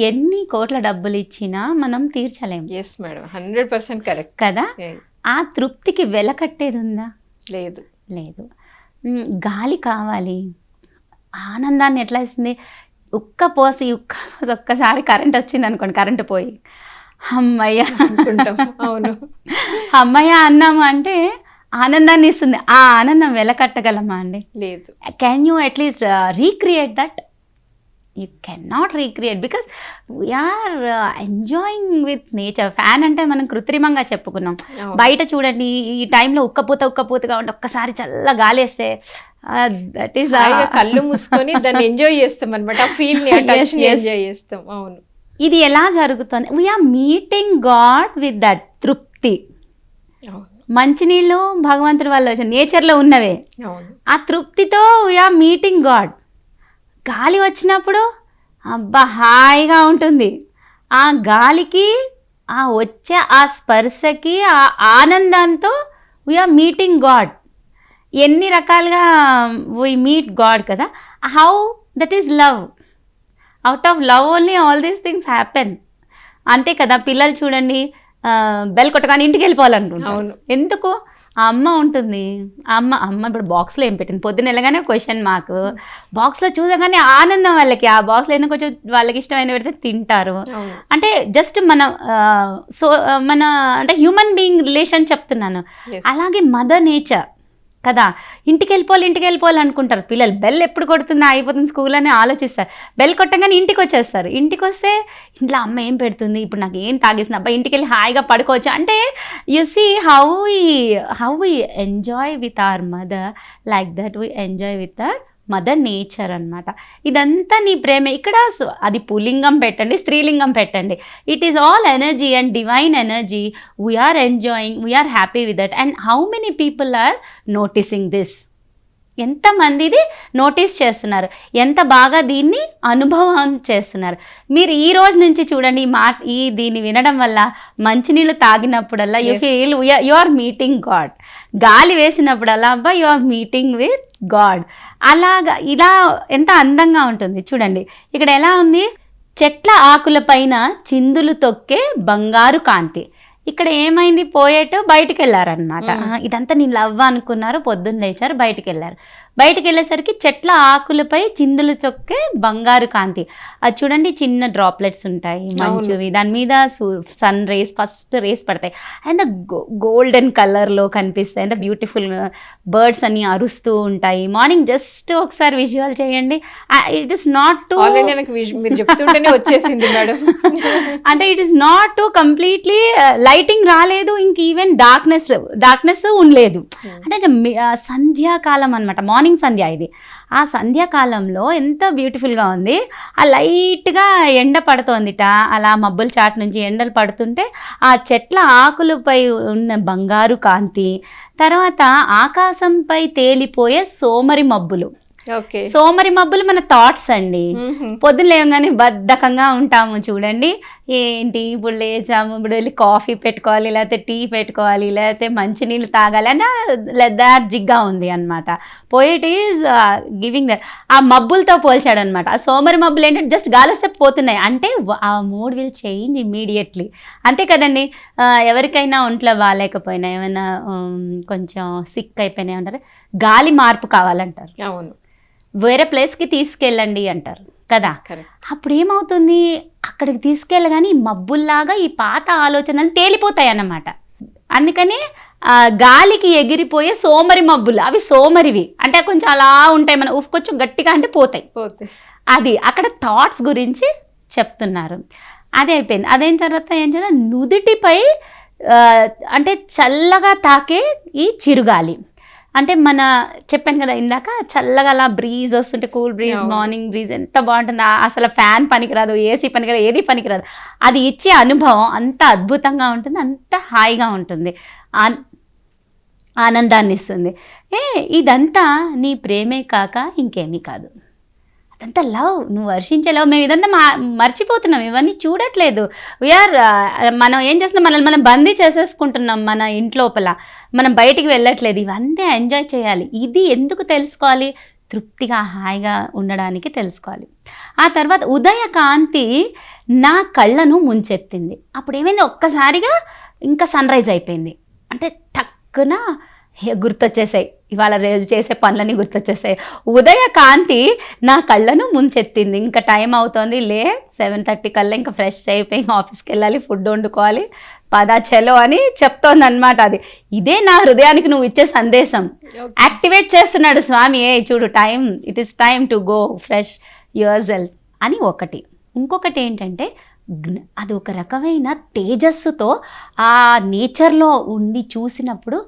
Speaker 2: ఎన్ని కోట్ల డబ్బులు ఇచ్చినా మనం తీర్చలేము.
Speaker 1: ఎస్ మేడం, 100% కరెక్ట్
Speaker 2: కదా. ఆ తృప్తికి వెలకట్టేది ఉందా?
Speaker 1: లేదు.
Speaker 2: లేదు. గాలి కావాలి, ఆనందాన్ని ఎట్లా ఇస్తుంది? ఒక్కసారి కరెంట్ వచ్చింది అనుకోండి, కరెంటు పోయి అమ్మయ్య
Speaker 1: అనుకుంటాం. అవును,
Speaker 2: అమ్మయ్య అన్నాము అంటే ఆనందాన్ని ఇస్తుంది. ఆ ఆనందం వెలకట్టగలమా అండి?
Speaker 1: లేదు.
Speaker 2: Can you at least recreate that? You can not recreate, because we are enjoying with nature. Fan అంటే మనం కృత్రిమంగా చెప్పుకున్నాం. బయట చూడండి, ఈ టైంలో ఉక్కపోతగా ఉంటే ఒక్కసారి చల్ల గాలి వేస్తే దట్ ఈస్
Speaker 1: కళ్ళు మూసుకొని దాన్ని ఎంజాయ్ చేస్తాం అనమాట. ఆ ఫీల్ ని, ఆ టచ్ ని ఎంజాయ్ చేస్తాం. అవును.
Speaker 2: ఇది ఎలా జరుగుతుంది? We are meeting God with that తృప్తి. మంచినీళ్ళు భగవంతుడి వల్ల నేచర్లో ఉన్నవే.
Speaker 1: అవును.
Speaker 2: ఆ తృప్తితో వీఆర్ మీటింగ్ గాడ్. గాలి వచ్చినప్పుడు అబ్బా హాయిగా ఉంటుంది. ఆ గాలికి ఆ వచ్చే ఆ స్పర్శకి ఆ ఆనందంతో వీఆర్ మీటింగ్ గాడ్. ఎన్ని రకాలుగా వీ మీట్ గాడ్ కదా. How that is love. Out of love only all these things happen. అంతే కదా, పిల్లలు చూడండి బెల్ కొట్టగానే ఇంటికి వెళ్ళిపోవాలనుకుంటారు.
Speaker 1: అవును.
Speaker 2: ఎందుకు? ఆ అమ్మ ఉంటుంది. ఆ అమ్మ ఇప్పుడు బాక్స్లో ఏం పెట్టింది, పొద్దున్న వెళ్ళగానే క్వశ్చన్ మాకు బాక్స్లో చూడగానే ఆనందం వాళ్ళకి. ఆ బాక్స్లో ఏదైనా కొంచెం వాళ్ళకి ఇష్టమైన పెడితే తింటారు. అంటే జస్ట్ మన మన అంటే హ్యూమన్ బీయింగ్ రిలేషన్ చెప్తున్నాను. అలాగే మదర్ నేచర్ కదా, ఇంటికి వెళ్ళిపోవాలి అనుకుంటారు పిల్లలు. బెల్ ఎప్పుడు కొడుతుందా, అయిపోతుంది స్కూల్ అని ఆలోచిస్తారు. బెల్ కొట్టగానే ఇంటికి వచ్చేస్తారు. ఇంటికి వస్తే ఇంట్లో అమ్మ ఏం పెడుతుంది, ఇప్పుడు నాకు ఏం తాగేసిన, అబ్బా ఇంటికి వెళ్ళి హాయిగా పడుకోవచ్చు. అంటే you see how we enjoy with our mother, like that we enjoy with our mother nature అనమాట. ఇదంతా నీ ప్రేమ. ఇక్కడ అది పుల్లింగం పెట్టండి, స్త్రీలింగం పెట్టండి, it is all energy and divine energy. We are enjoying, we are happy with that. And how many people are noticing this? ఎంతమంది ఇది నోటీస్ చేస్తున్నారు, ఎంత బాగా దీన్ని అనుభవం చేస్తున్నారు. మీరు ఈ రోజు నుంచి చూడండి, దీన్ని వినడం వల్ల మంచినీళ్ళు తాగినప్పుడల్లా you feel you are meeting God. గాలి వేసినప్పుడల్లా అబ్బా you are meeting with God. ఇలా ఎంత అందంగా ఉంటుంది చూడండి. ఇక్కడ ఎలా ఉంది, చెట్ల ఆకుల పైన చిందులు తొక్కే బంగారు కాంతి. ఇక్కడ ఏమైంది, పోయేట బయటికి వెళ్ళారనమాట. ఇదంతా నేను లవ్ అనుకున్నారు, పొద్దున్న లేచారు, బయటికి వెళ్ళారు. బయటికి వెళ్ళేసరికి చెట్ల ఆకులపై చిందులు చొక్కే బంగారు కాంతి. అది చూడండి, చిన్న డ్రాప్లెట్స్ ఉంటాయి మంచువి, దాని మీద సన్ రేస్, ఫస్ట్ రేస్ పడతాయి. అండ్ గోల్డెన్ కలర్లో కనిపిస్తాయి. అండ్ బ్యూటిఫుల్ బర్డ్స్ అన్ని అరుస్తూ ఉంటాయి. మార్నింగ్ జస్ట్ ఒకసారి విజువల్ చేయండి. ఇట్ ఈస్ నాట్ టు
Speaker 1: వచ్చేసింది మేడం.
Speaker 2: అంటే it is not to completely lighting రాలేదు, ఇంక ఈవెన్ డార్క్నెస్ ఉండలేదు. అంటే సంధ్యాకాలం అనమాట, మార్నింగ్ సంధ్య ఇది. ఆ సంధ్యాకాలంలో ఎంత బ్యూటిఫుల్గా ఉంది. ఆ లైట్గా ఎండ పడుతోందిట, అలా మబ్బుల చాటు నుంచి ఎండలు పడుతుంటే ఆ చెట్ల ఆకులపై ఉన్న బంగారు కాంతి, తర్వాత ఆకాశంపై తేలిపోయే సోమరి మబ్బులు. సోమరి మబ్బులు మన థాట్స్ అండి. పొద్దున్న లేవగానే బద్ధకంగా ఉంటాము చూడండి, ఏంటి ఇప్పుడు లేచాము, ఇప్పుడు వెళ్ళి కాఫీ పెట్టుకోవాలి, లేకపోతే టీ పెట్టుకోవాలి, లేకపోతే మంచినీళ్ళు తాగాలి అని లెథార్జిక్గా ఉంది అనమాట. Poet is giving that. ఆ మబ్బులతో పోల్చాడు అనమాట. ఆ సోమరి మబ్బులు ఏంటంటే జస్ట్ గాలిస్తే పోతున్నాయి, అంటే ఆ మూడ్ విల్ చేంజ్ ఇమ్మీడియట్లీ. అంతే కదండి, ఎవరికైనా ఒంట్లో బాగాలేకపోయినా, ఏమైనా కొంచెం సిక్ అయిపోయినాయి అంటారు, గాలి మార్పు కావాలంటారు.
Speaker 1: అవును,
Speaker 2: వేరే ప్లేస్కి తీసుకెళ్ళండి అంటారు కదా. అప్పుడు ఏమవుతుంది, అక్కడికి తీసుకెళ్ళగానే ఈ మబ్బుల్లాగా ఈ పాత ఆలోచనలు తేలిపోతాయి అన్నమాట. అందుకని గాలికి ఎగిరిపోయే సోమరి మబ్బులు, అవి సోమరివి అంటే కొంచెం అలా ఉంటాయి, మన కొంచెం గట్టిగా అంటే పోతాయి. అది అక్కడ థాట్స్ గురించి చెప్తున్నారు. అది అయిపోయింది. అదైన తర్వాత ఏం చేయాలి, నుదుటిపై అంటే చల్లగా తాకే ఈ చిరుగాలి. అంటే మన చెప్పాను కదా ఇందాక, చల్లగా అలా బ్రీజ్ వస్తుంటే, కూల్ బ్రీజ్, మార్నింగ్ బ్రీజ్ ఎంత బాగుంటుంది. అసలు ఫ్యాన్ పనికిరాదు, ఏసీ పనికిరాదు, ఏది పనికిరాదు. అది ఇచ్చే అనుభవం అంత అద్భుతంగా ఉంటుంది, అంత హాయిగా ఉంటుంది, ఆనందాన్ని ఇస్తుంది. ఇదంతా నీ ప్రేమే కాక ఇంకేమీ కాదు. అదంతా లవ్, నువ్వు వర్షించే లవ్. మేము ఇదంతా మర్చిపోతున్నాం, ఇవన్నీ చూడట్లేదు. మనం ఏం చేస్తున్నాం, మనల్ని మనం బందీ చేసేసుకుంటున్నాం మన ఇంట్లోపల, మనం బయటికి వెళ్ళట్లేదు. ఇవన్నీ ఎంజాయ్ చేయాలి. ఇది ఎందుకు తెలుసుకోవాలి, తృప్తిగా హాయిగా ఉండడానికి తెలుసుకోవాలి. ఆ తర్వాత ఉదయ కాంతి నా కళ్ళను ముంచెత్తింది. అప్పుడు ఏమైంది, ఒక్కసారిగా ఇంకా సన్ రైజ్ అయిపోయింది. అంటే టక్కున గుర్తొచ్చేసాయి, ఇవాళ రోజు చేసే పనులన్నీ గుర్తొచ్చేసాయి. ఉదయ కాంతి నా కళ్ళను ముంచెత్తింది. ఇంకా టైం అవుతోంది, 7:30 కల్లా ఇంకా ఫ్రెష్ అయిపోయి ఆఫీస్కి వెళ్ళాలి, ఫుడ్ వండుకోవాలి, పదా చలో అని చెప్తోంది అనమాట. అది ఇదే నా హృదయానికి నువ్వు ఇచ్చే సందేశం. యాక్టివేట్ చేస్తున్నాడు స్వామి, చూడు time, it is time to go fresh your self అని ఒకటి. ఇంకొకటి ఏంటంటే, అది ఒక రకమైన తేజస్సుతో ఆ నేచర్లో ఉండి చూసినప్పుడు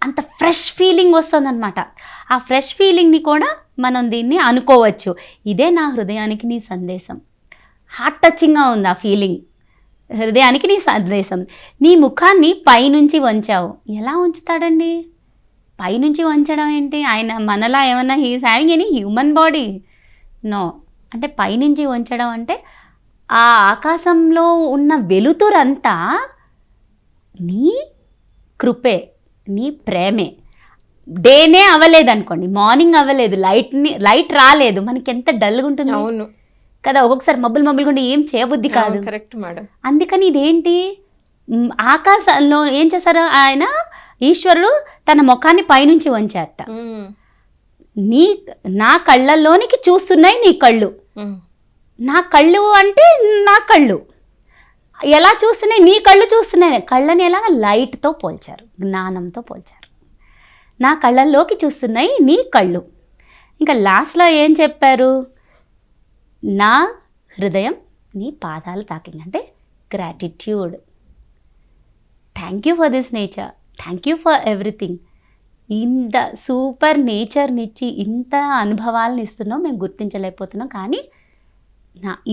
Speaker 2: అంత ఫ్రెష్ ఫీలింగ్ వస్తుందన్నమాట. ఆ ఫ్రెష్ ఫీలింగ్ని కూడా మనం దీన్ని అనుకోవచ్చు, ఇదే నా హృదయానికి నీ సందేశం. హార్ట్ టచింగ్గా ఉంది ఆ ఫీలింగ్. హృదయానికి నీ సందేశం. నీ ముఖాన్ని పైనుంచి వంచావు. ఎలా ఉంచుతాడండి? పైనుంచి వంచడం ఏంటి? ఆయన మనలా ఏమన్నా he is having any human body? No. అంటే పైనుంచి వంచడం అంటే ఆ ఆకాశంలో ఉన్న వెలుతురంతా నీ కృపే, నీ ప్రేమే. డేనే అవ్వలేదు అనుకోండి, మార్నింగ్ అవ్వలేదు, లైట్ రాలేదు, మనకి ఎంత డల్గా ఉంటుంది.
Speaker 1: అవును
Speaker 2: కదా, ఒక్కొక్కసారి మబ్బులు కూడా ఏం చేయబుద్ధి కాదు.
Speaker 1: Correct madam.
Speaker 2: అందుకని ఇదేంటి, ఆకాశంలో ఏం చేశారు ఆయన, ఈశ్వరుడు తన ముఖాన్ని పైనుంచి వంచాట. నా కళ్ళల్లోనికి చూస్తున్నాయి నీ కళ్ళు. నా కళ్ళు అంటే నా కళ్ళు ఎలా చూస్తున్నాయి? నీ కళ్ళు చూస్తున్నాయి. కళ్ళని ఎలా? లైట్తో పోల్చారు, జ్ఞానంతో పోల్చారు. నా కళ్ళల్లోకి చూస్తున్నాయి నీ కళ్ళు. ఇంకా లాస్ట్లో ఏం చెప్పారు? నా హృదయం నీ పాదాలు తాకింది. అంటే gratitude. Thank you for this nature, thank you for everything. ఇంత సూపర్ నేచర్నిచ్చి ఇంత అనుభవాలను ఇస్తున్నాం, మేము గుర్తించలేకపోతున్నాం. కానీ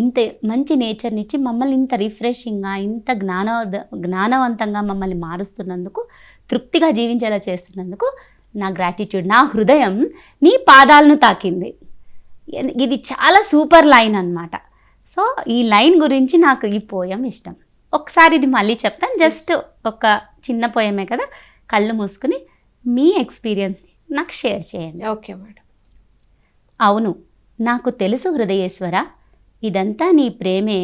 Speaker 2: ఇంత మంచి నేచర్నిచ్చి మమ్మల్ని ఇంత రిఫ్రెషింగ్గా, ఇంత జ్ఞానవంతంగా మమ్మల్ని మారుస్తున్నందుకు, తృప్తిగా జీవించేలా చేస్తున్నందుకు నా గ్రాటిట్యూడ్. నా హృదయం నీ పాదాలను తాకింది. ఇది చాలా సూపర్ లైన్ అన్నమాట. సో ఈ లైన్ గురించి నాకు ఈ పోయం ఇష్టం. ఒకసారి ఇది మళ్ళీ చెప్తాను, జస్ట్ ఒక చిన్న పోయమే కదా. కళ్ళు మూసుకుని మీ ఎక్స్పీరియన్స్ని నాకు షేర్ చేయండి.
Speaker 1: Okay madam.
Speaker 2: అవును, నాకు తెలుసు హృదయేశ్వర, ఇదంతా నీ ప్రేమే,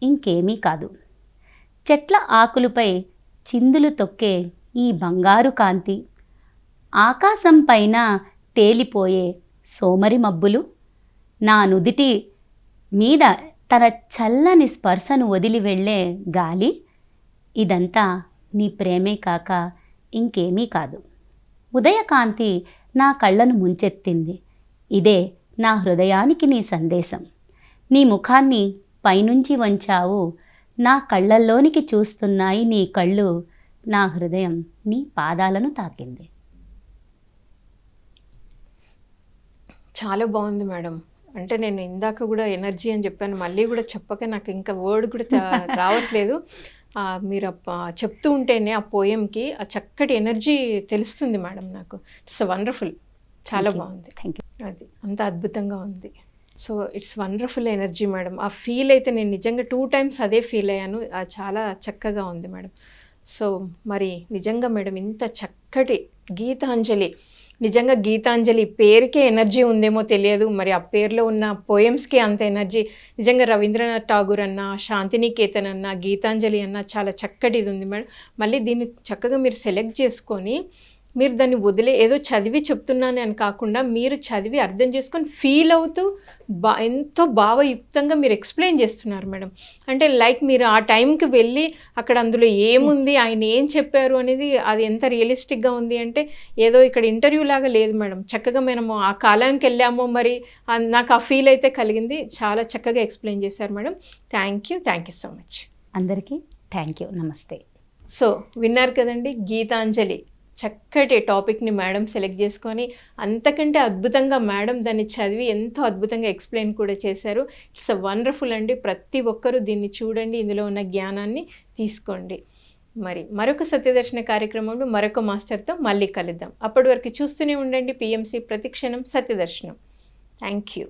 Speaker 2: ఇంకేమీ కాదు. చెట్ల ఆకులపై చిందులు తొక్కే ఈ బంగారు కాంతి, ఆకాశం పైన తేలిపోయే సోమరి మబ్బులు, నా నుదిటి మీద తన చల్లని స్పర్శను వదిలి వెళ్ళే గాలి, ఇదంతా నీ ప్రేమే కాక ఇంకేమీ కాదు. ఉదయకాంతి నా కళ్ళను ముంచెత్తింది. ఇదే నా హృదయానికి నీ సందేశం. నీ ముఖాన్ని పైనుంచి వంచావు, నా కళ్ళల్లోనికి చూస్తున్నాయి నీ కళ్ళు, నా హృదయం నీ పాదాలను తాకింది.
Speaker 1: చాలా బాగుంది మేడం. అంటే నేను ఇందాక కూడా ఎనర్జీ అని చెప్పాను, మళ్ళీ కూడా చెప్పక నాకు ఇంకా వర్డ్ కూడా రావట్లేదు. మీరు చెప్తూ ఉంటేనే ఆ పోయంకి ఆ చక్కటి ఎనర్జీ తెలుస్తుంది మేడం నాకు. ఇట్స్ వండర్ఫుల్, చాలా బాగుంది.
Speaker 2: Thank you.
Speaker 1: అది అంత అద్భుతంగా ఉంది. So it's wonderful energy madam. ఆ ఫీల్ అయితే నేను నిజంగా 2 times అదే ఫీల్ అయ్యాను. చాలా చక్కగా ఉంది మేడం. సో మరి నిజంగా మేడం ఇంత చక్కటి గీతాంజలి, నిజంగా గీతాంజలి పేరుకే ఎనర్జీ ఉందేమో తెలియదు, మరి ఆ పేరులో ఉన్న పోయమ్స్కి అంత ఎనర్జీ. నిజంగా రవీంద్రనాథ్ ఠాగూర్ అన్న, శాంతినికేతన్ అన్న, గీతాంజలి అన్న చాలా చక్కటిది ఉంది మేడం. మళ్ళీ దీన్ని చక్కగా మీరు సెలెక్ట్ చేసుకొని మీరు దాన్ని ఏదో చదివి చెప్తున్నాను అని కాకుండా మీరు చదివి అర్థం చేసుకొని ఫీల్ అవుతూ ఎంతో భావయుక్తంగా మీరు ఎక్స్ప్లెయిన్ చేస్తున్నారు మేడం. అంటే లైక్ మీరు ఆ టైంకి వెళ్ళి అక్కడ అందులో ఏముంది, ఆయన ఏం చెప్పారు అనేది అది ఎంత రియలిస్టిక్గా ఉంది అంటే ఏదో ఇక్కడ ఇంటర్వ్యూ లాగా లేదు మేడం. చక్కగా మనము ఆ కాలానికి వెళ్ళామో మరి నాకు ఆ ఫీల్ అయితే కలిగింది. చాలా చక్కగా ఎక్స్ప్లెయిన్ చేశారు madam. Thank you so much.
Speaker 2: అందరికీ థ్యాంక్ యూ, నమస్తే.
Speaker 1: సో విన్నారు కదండి, గీతాంజలి చక్కటి టాపిక్ని మేడం సెలెక్ట్ చేసుకొని అంతకంటే అద్భుతంగా మేడం దాన్ని చదివి ఎంతో అద్భుతంగా ఎక్స్ప్లెయిన్ కూడా చేశారు. ఇట్స్ వండర్ఫుల్ అండి. ప్రతి ఒక్కరూ దీన్ని చూడండి, ఇందులో ఉన్న జ్ఞానాన్ని తీసుకోండి. మరి మరొక సత్యదర్శన కార్యక్రమంలో మరొక మాస్టర్తో మళ్ళీ కలుద్దాం. అప్పటి వరకు చూస్తూనే ఉండండి PMC ప్రతిక్షణం సత్యదర్శనం. Thank you.